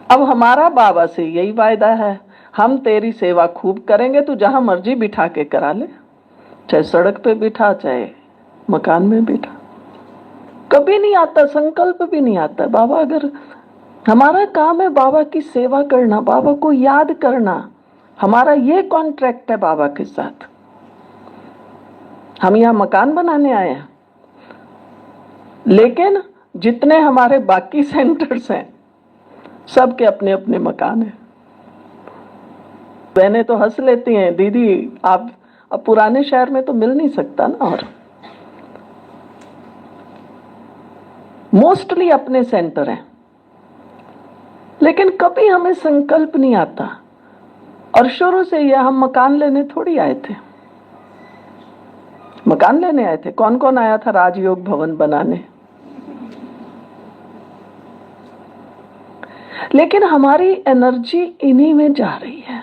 अब हमारा बाबा से यही वायदा है, हम तेरी सेवा खूब करेंगे, तू जहां मर्जी बिठा के करा ले, चाहे सड़क पे बिठा, चाहे मकान में बिठा। कभी नहीं आता, संकल्प भी नहीं आता। बाबा, अगर हमारा काम है बाबा की सेवा करना, बाबा को याद करना, हमारा ये कॉन्ट्रैक्ट है बाबा के साथ। हम यहाँ मकान बनाने आए हैं, लेकिन जितने हमारे बाकी सेंटर्स हैं सबके अपने अपने मकान हैं। बहनें तो हंस लेती हैं, दीदी आप अब पुराने शहर में तो मिल नहीं सकता ना, और मोस्टली अपने सेंटर हैं, लेकिन कभी हमें संकल्प नहीं आता। और शुरू से यह हम मकान लेने थोड़ी आए थे, मकान लेने आए थे। कौन कौन आया था राजयोग भवन बनाने? लेकिन हमारी एनर्जी इन्हीं में जा रही है।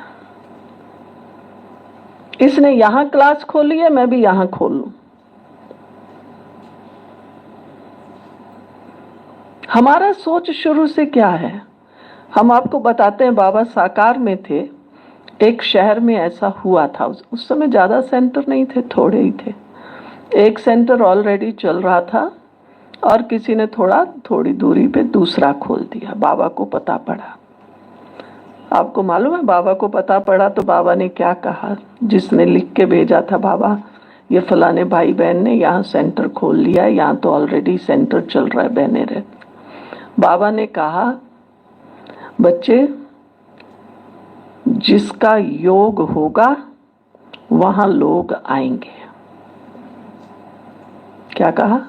इसने यहां क्लास खोली है, मैं भी यहां खोल लूं। हमारा सोच शुरू से क्या है, हम आपको बताते हैं। बाबा साकार में थे, एक शहर में ऐसा हुआ था, उस समय ज्यादा सेंटर नहीं थे, थोड़े ही थे। एक सेंटर ऑलरेडी चल रहा था और किसी ने थोड़ी दूरी पे दूसरा खोल दिया। बाबा को पता पड़ा। आपको मालूम है बाबा को पता पड़ा तो बाबा ने क्या कहा? जिसने लिख के भेजा था, बाबा ये फलाने भाई बहन ने यहाँ सेंटर खोल लिया है, यहाँ तो ऑलरेडी सेंटर चल रहा है, बहने रहे। बाबा ने कहा बच्चे, जिसका योग होगा वहां लोग आएंगे। क्या कहा?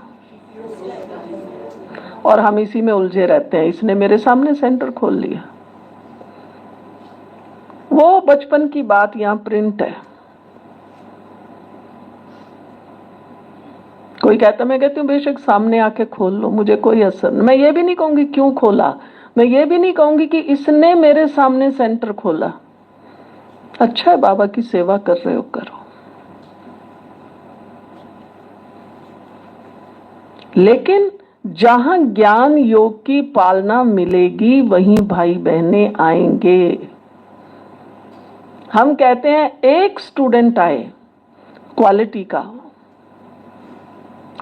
और हम इसी में उलझे रहते हैं। इसने मेरे सामने सेंटर खोल लिया। वो बचपन की बात यहां प्रिंट है। कोई कहता, मैं कहती हूँ बेशक सामने आके खोल लो, मुझे कोई असर नहीं। मैं ये भी नहीं कहूंगी क्यों खोला, मैं ये भी नहीं कहूंगी कि इसने मेरे सामने सेंटर खोला। अच्छा है, बाबा की सेवा कर रहे हो, करो। लेकिन जहां ज्ञान योग की पालना मिलेगी वहीं भाई बहनें आएंगे। हम कहते हैं एक स्टूडेंट आए, क्वालिटी का,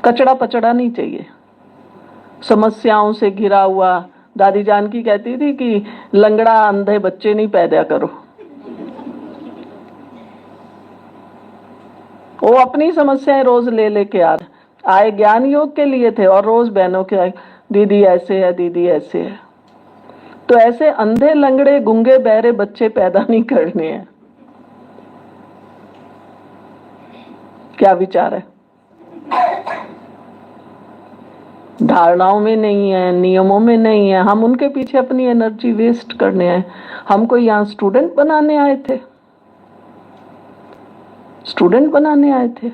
कचड़ा पचड़ा नहीं चाहिए, समस्याओं से घिरा हुआ। दादी जानकी कहती थी कि लंगड़ा अंधे बच्चे नहीं पैदा करो। वो अपनी समस्याएं रोज ले लेके आए ज्ञान योग के लिए थे, और रोज बहनों के आए, दीदी ऐसे है, दीदी ऐसे है। तो ऐसे अंधे लंगड़े गूंगे बहरे बच्चे पैदा नहीं करने हैं। क्या विचार है? धारणाओं में नहीं है, नियमों में नहीं है। हम उनके पीछे अपनी एनर्जी वेस्ट करने आए। हमको यहाँ स्टूडेंट बनाने आए थे, स्टूडेंट बनाने आए थे।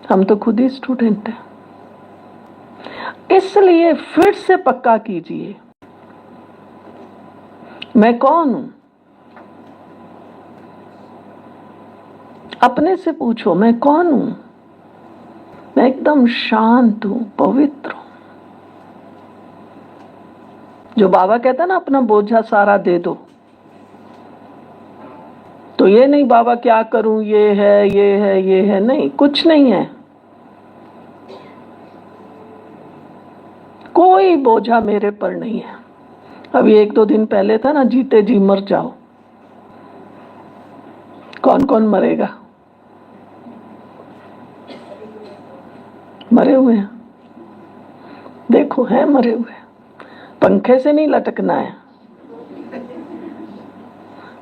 हम तो खुद ही स्टूडेंट हैं। इसलिए फिर से पक्का कीजिए, मैं कौन हूं? अपने से पूछो, मैं कौन हूं? मैं एकदम शांत हूं, पवित्र हूं। जो बाबा कहता है ना, अपना बोझा सारा दे दो, तो ये नहीं बाबा क्या करूं, ये है, ये है, ये है, नहीं, कुछ नहीं है। कोई बोझा मेरे पर नहीं है। अभी 1-2 दिन पहले था ना, जीते जी मर जाओ। कौन कौन मरेगा? मरे हुए हैं, देखो, हैं मरे हुए। पंखे से नहीं लटकना है।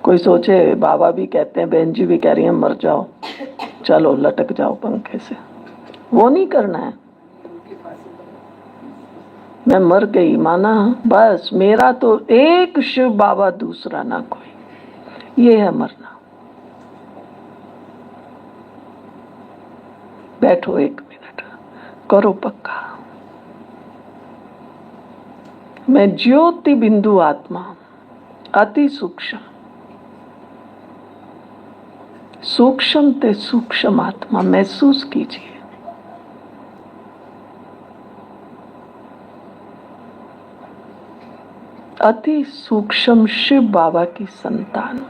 कोई सोचे बाबा भी कहते हैं, बहन जी भी कह रही है मर जाओ, चलो लटक जाओ पंखे से, वो नहीं करना है। मैं मर गई माना, बस मेरा तो एक शिव बाबा, दूसरा ना कोई, ये है मरना। बैठो 1 मिनट, करो पक्का। मैं ज्योति बिंदु आत्मा, अति सूक्ष्म, सूक्ष्म ते सूक्ष्म आत्मा महसूस कीजिए। अति सूक्ष्म शिव बाबा की संतान।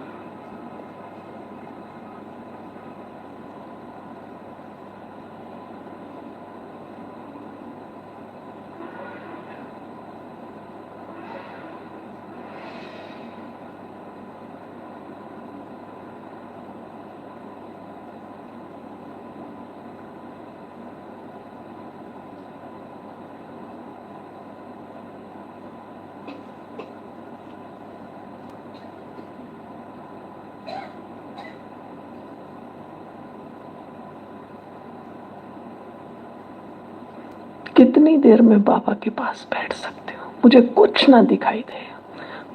कितनी देर में बाबा के पास बैठ सकते हो? मुझे कुछ ना दिखाई दे,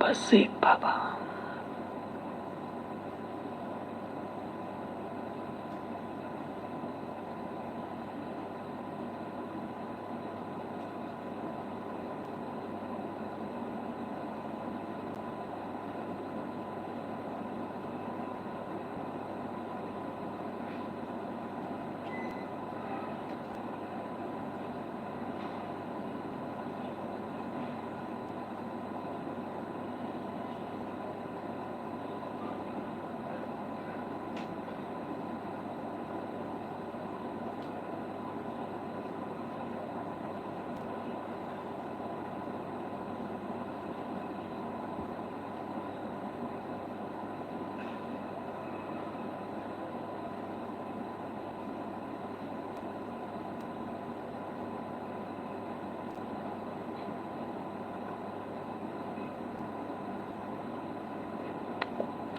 बस एक बाबा।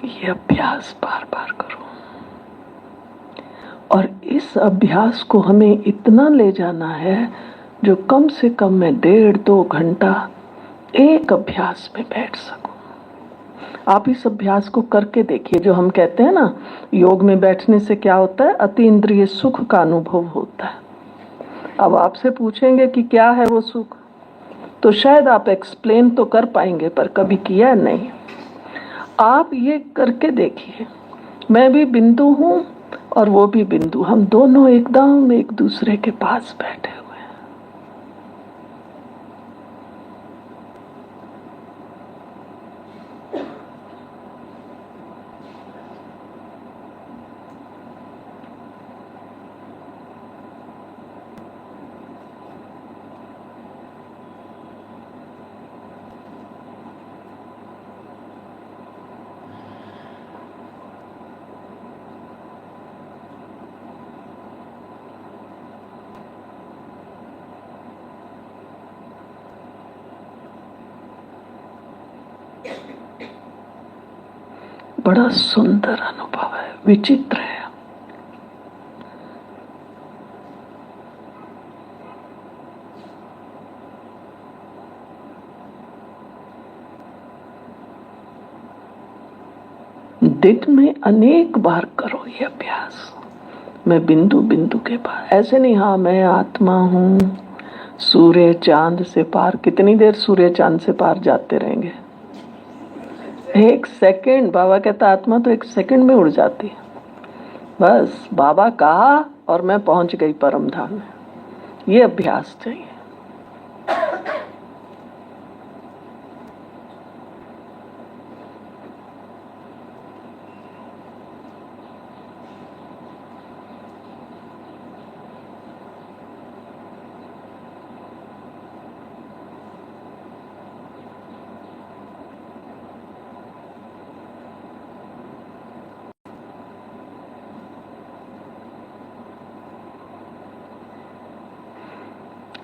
ये अभ्यास बार बार करो, और इस अभ्यास को हमें इतना ले जाना है जो कम से कम मैं 1.5-2 घंटा एक अभ्यास में बैठ सकूं। आप इस अभ्यास को करके देखिए। जो हम कहते हैं ना, योग में बैठने से क्या होता है, अति इंद्रिय सुख का अनुभव होता है। अब आपसे पूछेंगे कि क्या है वो सुख, तो शायद आप एक्सप्लेन तो कर पाएंगे, पर कभी किया नहीं। आप ये करके देखिए, मैं भी बिंदु हूं और वो भी बिंदु, हम दोनों एकदम एक दूसरे के पास बैठे हुए हैं। बड़ा सुंदर अनुभव है, विचित्र है। दिन में अनेक बार करो ये अभ्यास। मैं बिंदु बिंदु के पार, ऐसे नहीं हाँ मैं आत्मा हूं, सूर्य चांद से पार। कितनी देर सूर्य चांद से पार जाते रहेंगे? 1 सेकंड। बाबा कहता आत्मा तो 1 सेकंड में उड़ जाती है। बस बाबा कहा और मैं पहुंच गई परम धाम में। ये अभ्यास चाहिए।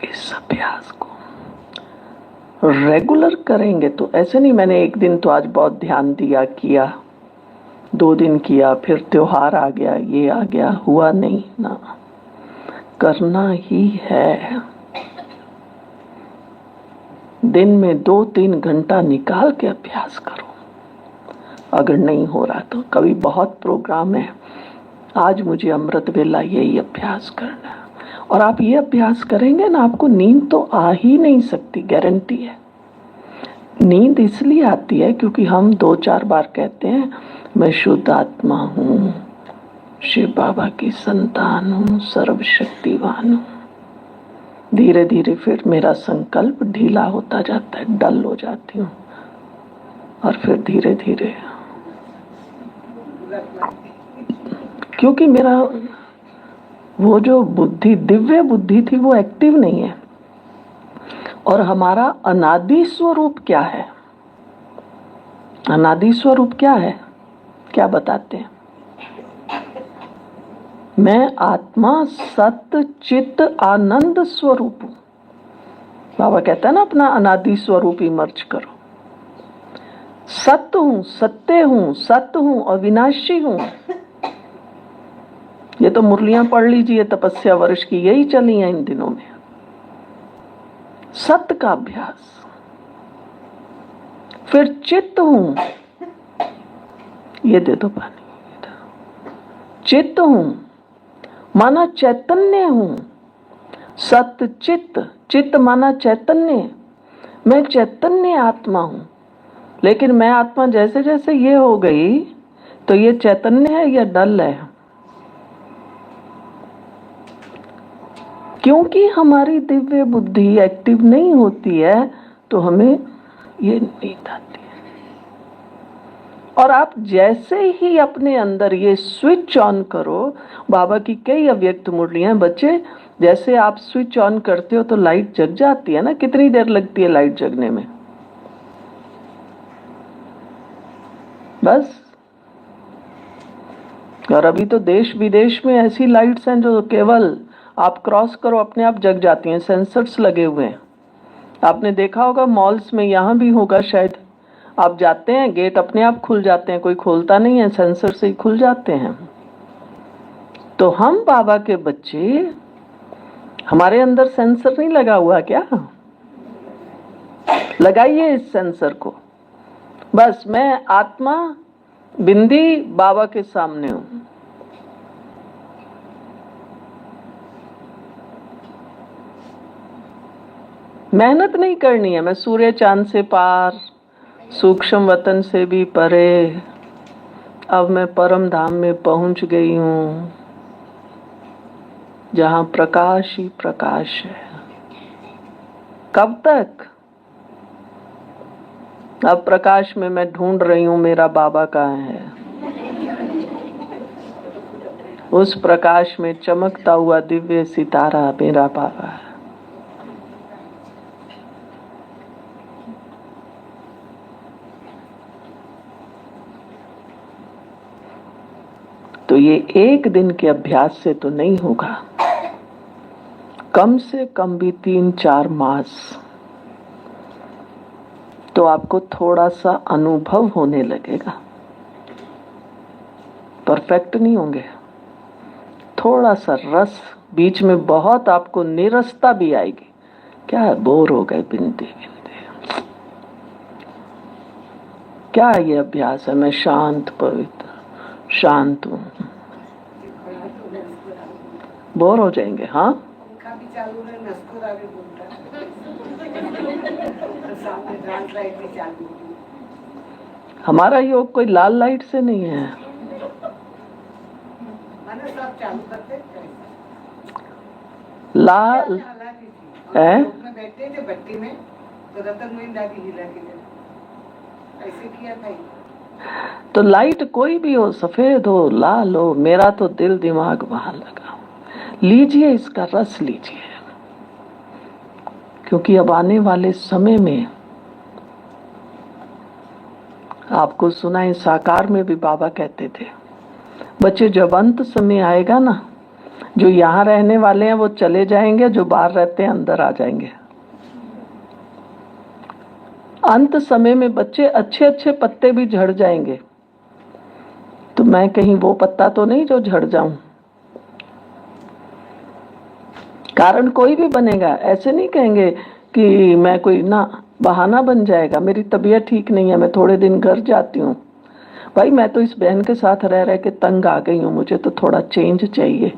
इस अभ्यास को रेगुलर करेंगे तो ऐसे नहीं मैंने एक दिन तो आज बहुत ध्यान दिया किया, 2 दिन किया, फिर त्योहार आ गया, ये आ गया, हुआ नहीं ना। करना ही है। दिन में 2-3 घंटा निकाल के अभ्यास करो। अगर नहीं हो रहा तो कभी बहुत प्रोग्राम है, आज मुझे अमृत वेला यही अभ्यास करना है। और आप ये अभ्यास करेंगे ना, आपको नींद तो आ ही नहीं सकती, गारंटी है। नींद इसलिए आती है क्योंकि हम 2-4 बार कहते हैं मैं शुद्ध आत्मा हूँ, शिव बाबा की संतान हूँ, सर्वशक्तिवान हूँ। धीरे धीरे फिर मेरा संकल्प ढीला होता जाता है, डल हो जाती हूँ, और फिर धीरे धीरे क्योंकि मेरा वो जो बुद्धि, दिव्य बुद्धि थी, वो एक्टिव नहीं है। और हमारा अनादि स्वरूप क्या है? अनादि स्वरूप क्या है? क्या बताते हैं? मैं आत्मा सत्य चित्त आनंद स्वरूप हूं। बाबा कहता है ना अपना अनादि स्वरूप इमर्ज करो। सत्य हूं, सत्य हूं, सत्य हूं, अविनाशी हूं। ये तो मुरलियां पढ़ लीजिए तपस्या वर्ष की, यही चली हैं इन दिनों में। सत्य का अभ्यास। फिर चित्त हूं, ये दे दो पानी। चित्त हूं माना चैतन्य हूं, सत्य चित्त, चित्त माना चैतन्य। मैं चैतन्य आत्मा हूं, लेकिन मैं आत्मा जैसे जैसे ये हो गई तो ये चैतन्य है या डल है? क्योंकि हमारी दिव्य बुद्धि एक्टिव नहीं होती है तो हमें ये नींद आती है। और आप जैसे ही अपने अंदर ये स्विच ऑन करो, बाबा की कई अव्यक्त मुरलियां, बच्चे जैसे आप स्विच ऑन करते हो तो लाइट जग जाती है ना। कितनी देर लगती है लाइट जगने में? बस। और अभी तो देश विदेश में ऐसी लाइट्स हैं जो केवल आप क्रॉस करो अपने आप जग जाती हैं, सेंसर्स लगे हुए हैं। आपने देखा होगा मॉल्स में, यहाँ भी होगा शायद, आप जाते हैं गेट अपने आप खुल जाते हैं, कोई खोलता नहीं है, सेंसर से ही खुल जाते हैं। तो हम बाबा के बच्चे, हमारे अंदर सेंसर नहीं लगा हुआ क्या? लगाइए इस सेंसर को। बस मैं आत्मा बिंदी बाबा के सामने हूं। मेहनत नहीं करनी है। मैं सूर्य चांद से पार, सूक्ष्म वतन से भी परे, अब मैं परम धाम में पहुंच गई हूं, जहां प्रकाश ही प्रकाश है। कब तक? अब प्रकाश में मैं ढूंढ रही हूं मेरा बाबा कहाँ है। उस प्रकाश में चमकता हुआ दिव्य सितारा मेरा बाबा है। तो ये एक दिन के अभ्यास से तो नहीं होगा, कम से कम भी 3-4 मास तो आपको थोड़ा सा अनुभव होने लगेगा। परफेक्ट नहीं होंगे। थोड़ा सा रस बीच में, बहुत आपको निरसता भी आएगी। क्या है, बोर हो गए बिनते बिनते, क्या ये अभ्यास है? मैं शांत पवित्र शांत हूं। बोर हो जाएंगे। हाँ, हमारा योग कोई लाल लाइट से नहीं है। लाल है बैठते थे भट्टी में, तो रतन मोहन दादी हिला के ऐसे किया था। तो लाइट कोई भी हो, सफेद हो, लाल हो, मेरा तो दिल दिमाग वहां लगा। लीजिए, इसका रस लीजिए, क्योंकि अब आने वाले समय में आपको सुनाए, साकार में भी बाबा कहते थे, बच्चे जब अंत समय आएगा ना, जो यहाँ रहने वाले हैं वो चले जाएंगे, जो बाहर रहते हैं अंदर आ जाएंगे। अंत समय में बच्चे अच्छे अच्छे पत्ते भी झड़ जाएंगे, तो मैं कहीं वो पत्ता तो नहीं जो झड़ जाऊं। कारण कोई भी बनेगा, ऐसे नहीं कहेंगे कि मैं कोई ना, बहाना बन जाएगा, मेरी तबीयत ठीक नहीं है, मैं थोड़े दिन घर जाती हूँ। भाई मैं तो इस बहन के साथ रह रह के तंग आ गई हूँ, मुझे तो थोड़ा चेंज चाहिए।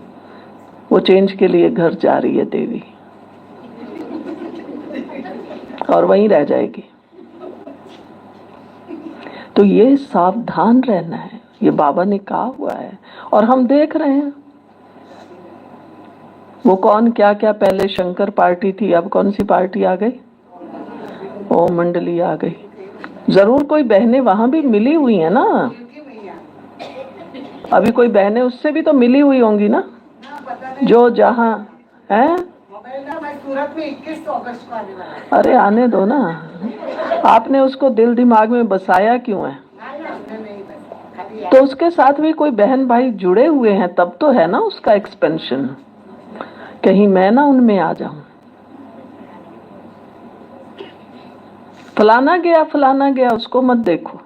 वो चेंज के लिए घर जा रही है देवी, और वहीं रह जाएगी। तो ये सावधान रहना है, ये बाबा ने कहा हुआ है, और हम देख रहे हैं। वो कौन क्या क्या, पहले शंकर पार्टी थी, अब कौन सी पार्टी आ गई? ओम मंडली आ गई। जरूर कोई बहनें वहां भी मिली हुई है ना, अभी कोई बहनें उससे भी तो मिली हुई होंगी ना, जो जहां है। सूरत में 21 अगस्त को आने वाला है। अरे आने दो ना, आपने उसको दिल दिमाग में बसाया क्यों है? तो उसके साथ भी कोई बहन भाई जुड़े हुए हैं, तब तो है ना उसका एक्सपेंशन। कहीं मैं ना उनमें आ जाऊं। फलाना गया उसको मत देखो,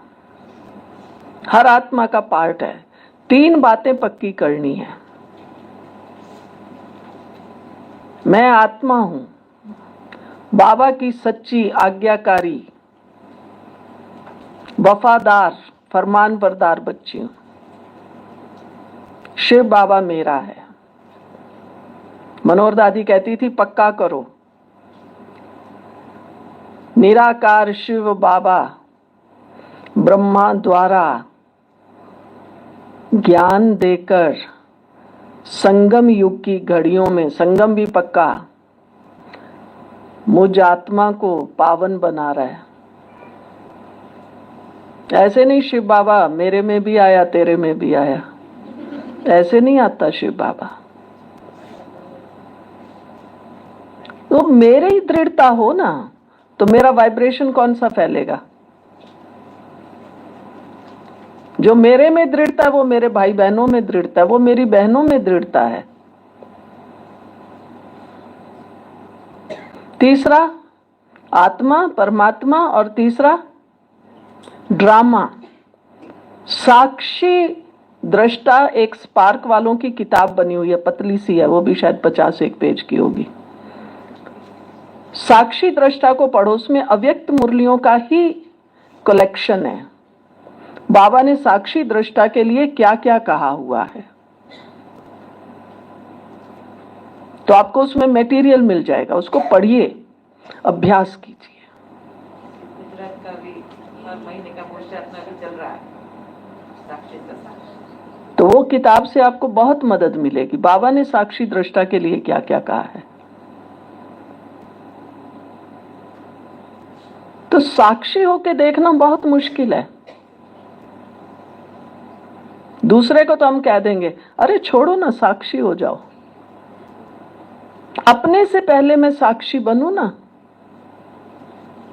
हर आत्मा का पार्ट है। 3 बातें पक्की करनी है। मैं आत्मा हूं, बाबा की सच्ची आज्ञाकारी वफादार फरमान बरदार बच्ची हूं। शिव बाबा मेरा है। मनोहर दादी कहती थी पक्का करो, निराकार शिव बाबा ब्रह्मा द्वारा ज्ञान देकर संगम युग की घड़ियों में, संगम भी पक्का, मुझ आत्मा को पावन बना रहा है। ऐसे नहीं शिव बाबा मेरे में भी आया तेरे में भी आया, ऐसे नहीं आता शिव बाबा। तो मेरे ही दृढ़ता हो ना, तो मेरा वाइब्रेशन कौन सा फैलेगा? जो मेरे में दृढ़ता है वो मेरे भाई बहनों में दृढ़ता है, वो मेरी बहनों में दृढ़ता है। तीसरा आत्मा परमात्मा, और तीसरा ड्रामा। साक्षी दृष्टा एक स्पार्क वालों की किताब बनी हुई है, पतली सी है, वो भी शायद 51 पेज की होगी। साक्षी दृष्टा को पढ़ो, उसमें अव्यक्त मुरलियों का ही कलेक्शन है। बाबा ने साक्षी दृष्टा के लिए क्या क्या कहा हुआ है, तो आपको उसमें मटेरियल मिल जाएगा, उसको पढ़िए, अभ्यास कीजिए। गुजरात का भी हर महीने का पुरुषार्थना भी चल रहा है साक्षी दृष्टा, तो वो किताब से आपको बहुत मदद मिलेगी। बाबा ने साक्षी दृष्टा के लिए क्या क्या कहा है। तो साक्षी होके देखना बहुत मुश्किल है। दूसरे को तो हम कह देंगे अरे छोड़ो ना, साक्षी हो जाओ। अपने से पहले मैं साक्षी बनूं ना,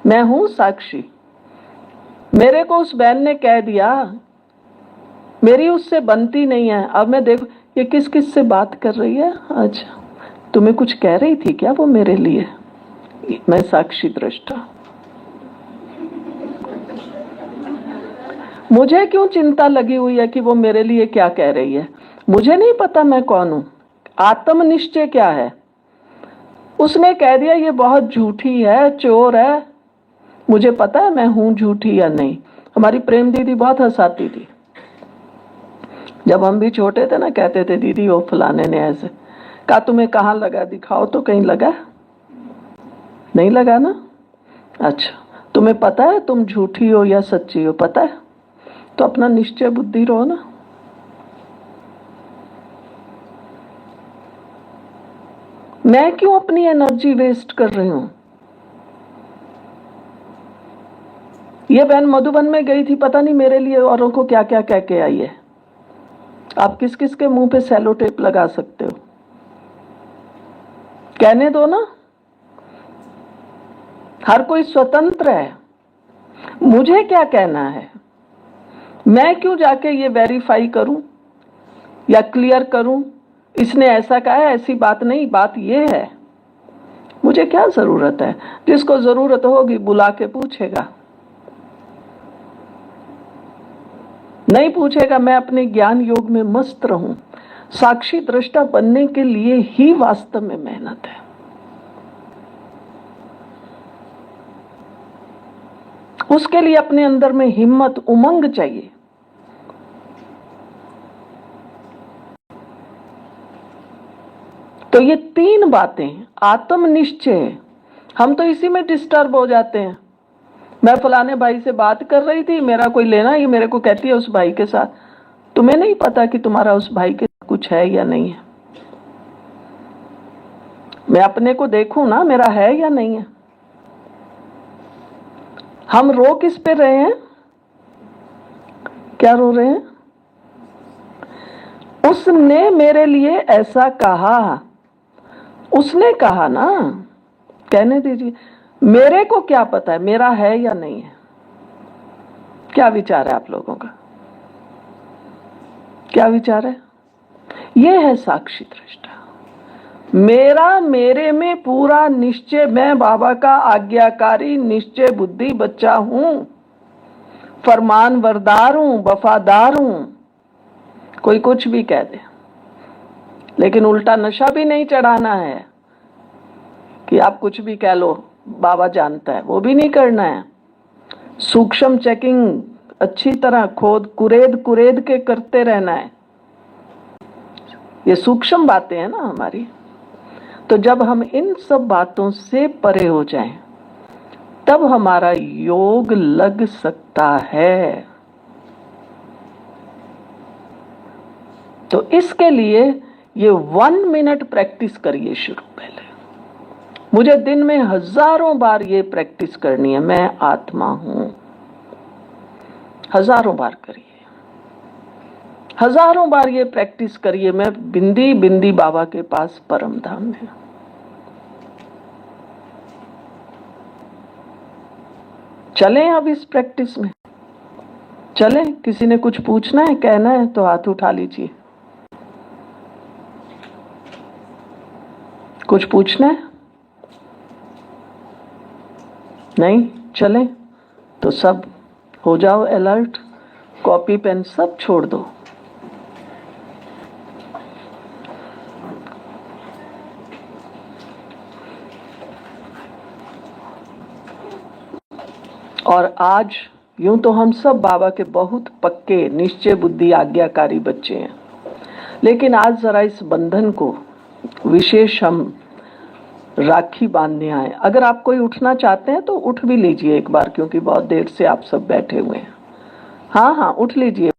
मैं हूं साक्षी। मेरे को उस बहन ने कह दिया, मेरी उससे बनती नहीं है। अब मैं देखो ये किस किस से बात कर रही है। अच्छा, तुम्हें कुछ कह रही थी क्या वो मेरे लिए? मैं साक्षी दृष्टा। मुझे क्यों चिंता लगी हुई है कि वो मेरे लिए क्या कह रही है? मुझे नहीं पता मैं कौन हूं। आत्मनिश्चय क्या है? उसने कह दिया ये बहुत झूठी है, चोर है। मुझे पता है मैं हूं झूठी या नहीं। हमारी प्रेम दीदी बहुत हंसाती थी जब हम भी छोटे थे ना, कहते थे दीदी वो फलाने ने ऐसे कहा, तुम्हें कहाँ लगा, दिखाओ तो कहीं लगा? नहीं लगा ना? अच्छा, तुम्हें पता है तुम झूठी हो या सच्ची हो? पता है तो अपना निश्चय बुद्धि रहो ना। मैं क्यों अपनी एनर्जी वेस्ट कर रही हूं? ये बहन मधुबन में गई थी, पता नहीं मेरे लिए औरों को क्या क्या कह के आई है। आप किस किस के मुंह पे सेलो टेप लगा सकते हो? कहने दो ना, हर कोई स्वतंत्र है। मुझे क्या कहना है? मैं क्यों जाके ये वेरीफाई करूं या क्लियर करूं इसने ऐसा कहा है? ऐसी बात नहीं, बात ये है। मुझे क्या जरूरत है? जिसको जरूरत होगी बुला के पूछेगा, नहीं पूछेगा। मैं अपने ज्ञान योग में मस्त रहूं। साक्षी दृष्टा बनने के लिए ही वास्तव में मेहनत है। उसके लिए अपने अंदर में हिम्मत, उमंग चाहिए। तो ये तीन बातें, आत्मनिश्चय, हम तो इसी में डिस्टर्ब हो जाते हैं। मैं फलाने भाई से बात कर रही थी, मेरा कोई लेना, ये मेरे को कहती है उस भाई के साथ। तुम्हें नहीं पता कि तुम्हारा उस भाई के साथ कुछ है या नहीं है। मैं अपने को देखूं ना, मेरा है या नहीं है। हम रो किस पे रहे हैं? क्या रो रहे हैं? उसने मेरे लिए ऐसा कहा, उसने कहा ना, कहने दीजिए। मेरे को क्या पता है मेरा है या नहीं है? क्या विचार है आप लोगों का? क्या विचार है? ये है साक्षी दृष्टा। मेरा, मेरे में पूरा निश्चय, मैं बाबा का आज्ञाकारी निश्चय बुद्धि बच्चा हूं, फरमानबरदार हूं, वफादार हूं। कोई कुछ भी कह दे, लेकिन उल्टा नशा भी नहीं चढ़ाना है कि आप कुछ भी कह लो, बाबा जानता है, वो भी नहीं करना है। सूक्ष्म चेकिंग अच्छी तरह खोद कुरेद कुरेद के करते रहना है। ये सूक्ष्म बातें हैं ना हमारी। तो जब हम इन सब बातों से परे हो जाएं, तब हमारा योग लग सकता है। तो इसके लिए ये 1 मिनट प्रैक्टिस करिए शुरू। पहले मुझे दिन में हजारों बार ये प्रैक्टिस करनी है, मैं आत्मा हूं। हजारों बार करिए, हजारों बार ये प्रैक्टिस करिए, मैं बिंदी बिंदी बाबा के पास परम धाम में। चलें अब इस प्रैक्टिस में, चलें। किसी ने कुछ पूछना है, कहना है तो हाथ उठा लीजिए। कुछ पूछना है? नहीं? चलें तो सब हो जाओ अलर्ट, कॉपी पेन सब छोड़ दो। और आज यूं तो हम सब बाबा के बहुत पक्के निश्चय बुद्धि आज्ञाकारी बच्चे हैं, लेकिन आज जरा इस बंधन को विशेष हम राखी बांधने आए। अगर आप कोई उठना चाहते हैं तो उठ भी लीजिए एक बार, क्योंकि बहुत देर से आप सब बैठे हुए हैं। हाँ हाँ, उठ लीजिए।